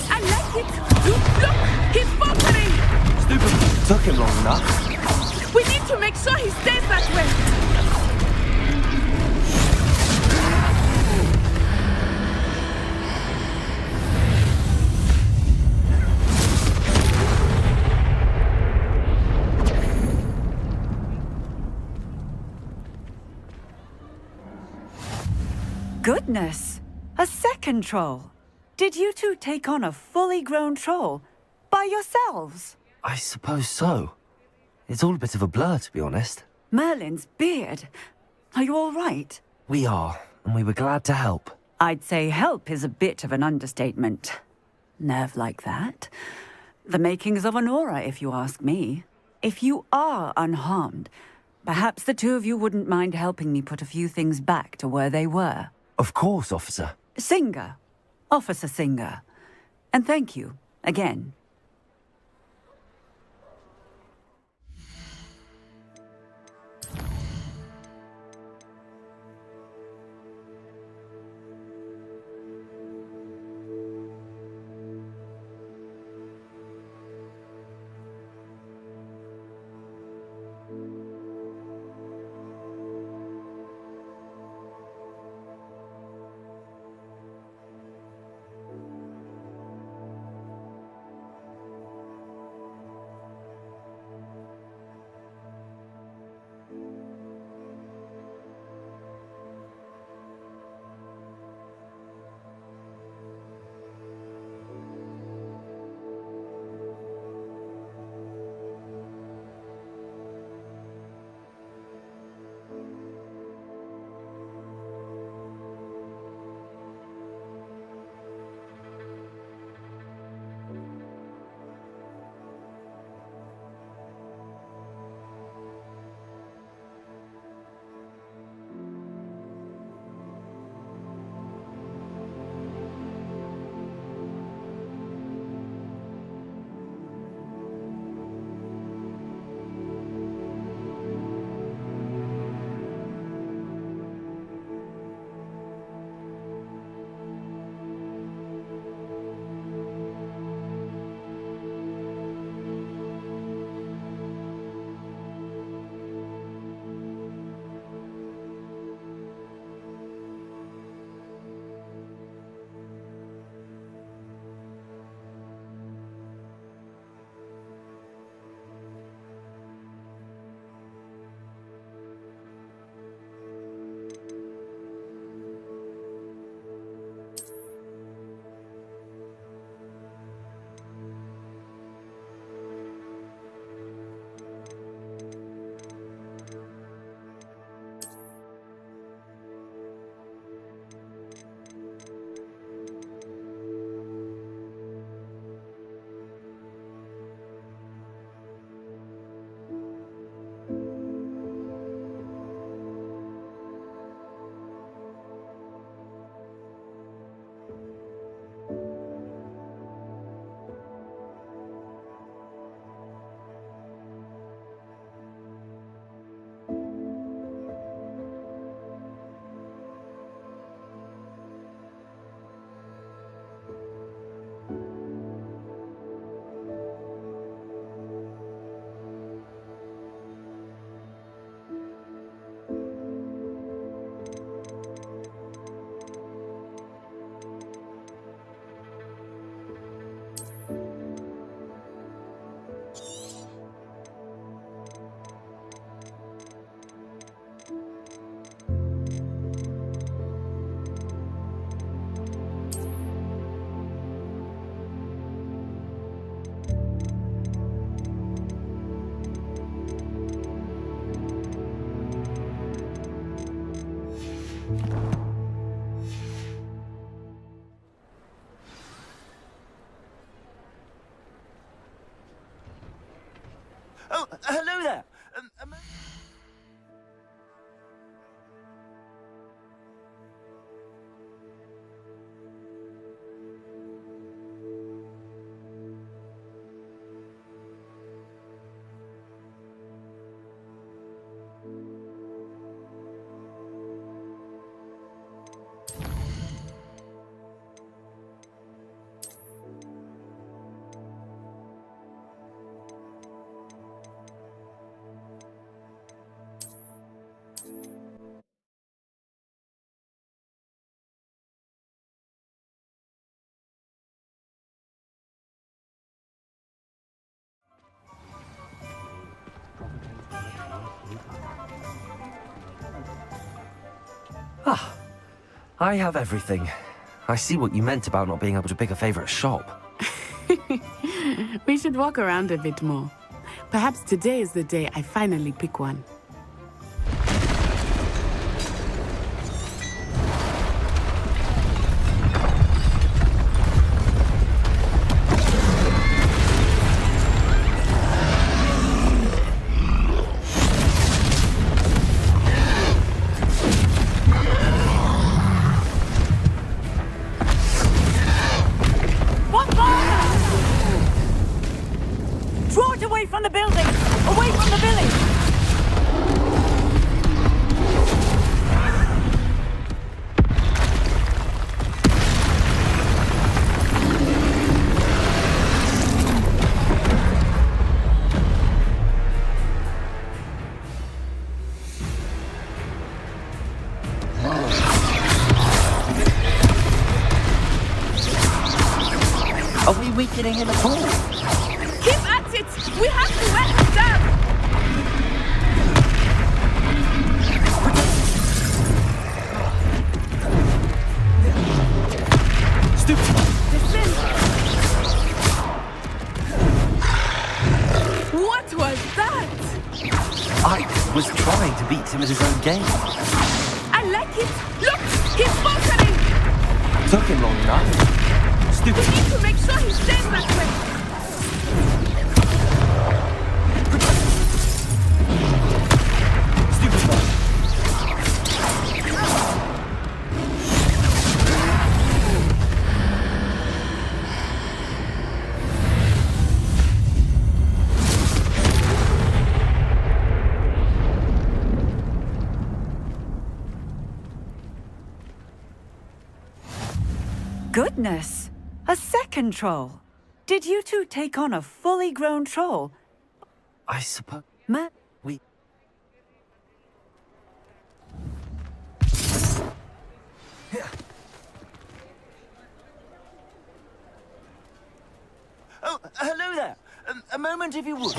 N: I like it! Look! He's faltering!
A: Stupefy. Took him long enough.
N: We need to make sure he stays that way!
D: Goodness! A second troll! Did you two take on a fully grown troll? By yourselves?
A: I suppose so. It's all a bit of a blur, to be honest.
D: Merlin's beard. Are you all right?
A: We are, and we were glad to help.
D: I'd say help is a bit of an understatement. Nerve like that. The makings of an aura, if you ask me. If you are unharmed, perhaps the two of you wouldn't mind helping me put a few things back to where they were.
A: Of course, officer.
D: Singer. Officer Singer. And thank you, again.
U: hello there.
A: Ah, I have everything. I see what you meant about not being able to pick a favorite shop.
N: We should walk around a bit more. Perhaps today is the day I finally pick one.
D: Draw it away from the building! Away from the village!
A: Are we weakening him at all?
N: Keep at it! We have to wear him down!
A: Stupid!
N: Descend! What was that?
A: I was trying to beat him at his own game.
N: I like it! Look! He's faltering!
A: Took him long enough. Stupid!
N: We need to make sure he stays that way!
D: Goodness! A second troll! Did you two take on a fully grown troll?
A: I suppose... we...
U: Oh, hello there. A moment if you would.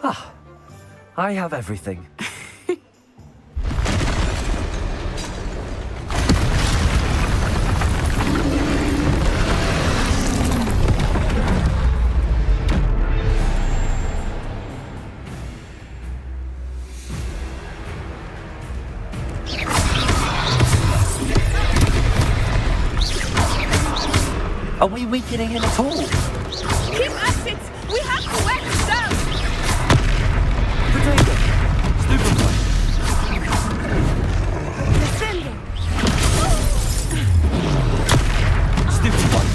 A: Ah, I have everything. Are we weakening him at all?
J: Keep at it! We have to wear him down!
D: Descending!
A: Stupid one.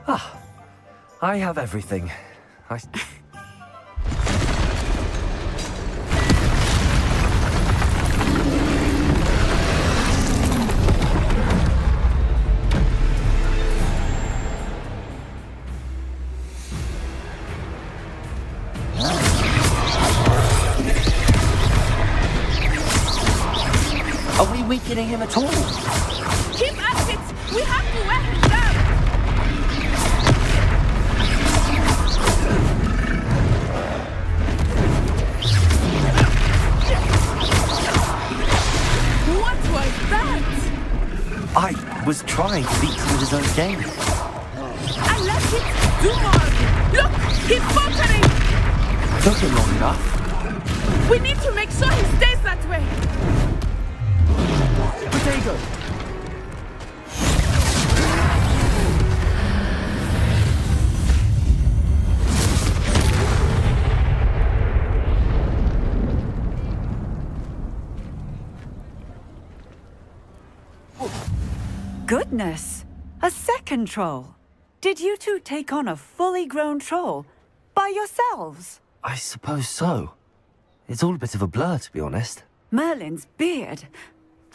A: Ah, I have everything. Are we weakening him at all?
J: Keep at it! We have to wear him down! What was that?
A: I was trying to beat him with his own game.
J: I let it do more! Look! He's faltering!
A: Took him long enough.
J: We need to make sure he stays that way!
A: Potato!
D: Goodness! A second troll! Did you two take on a fully grown troll? By yourselves?
A: I suppose so. It's all a bit of a blur, to be honest.
D: Merlin's beard.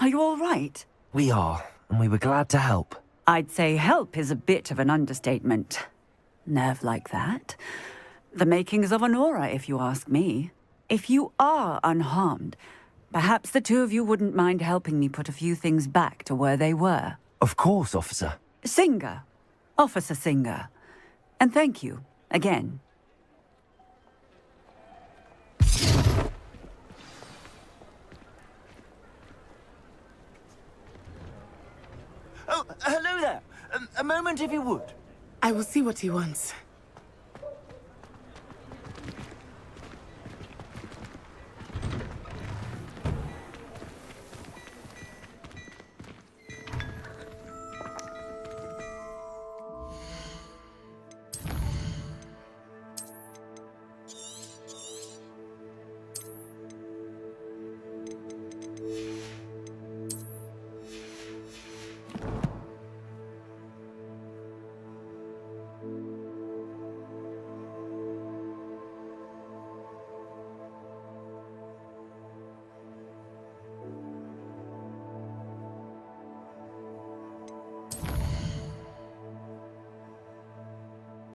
D: Are you all right?
A: We are, and we were glad to help.
D: I'd say help is a bit of an understatement. Nerve like that. The makings of an aura, if you ask me. If you are unharmed, perhaps the two of you wouldn't mind helping me put a few things back to where they were.
A: Of course, officer.
D: Singer. Officer Singer. And thank you, again.
U: Oh, hello there. A moment if you would.
N: I will see what he wants.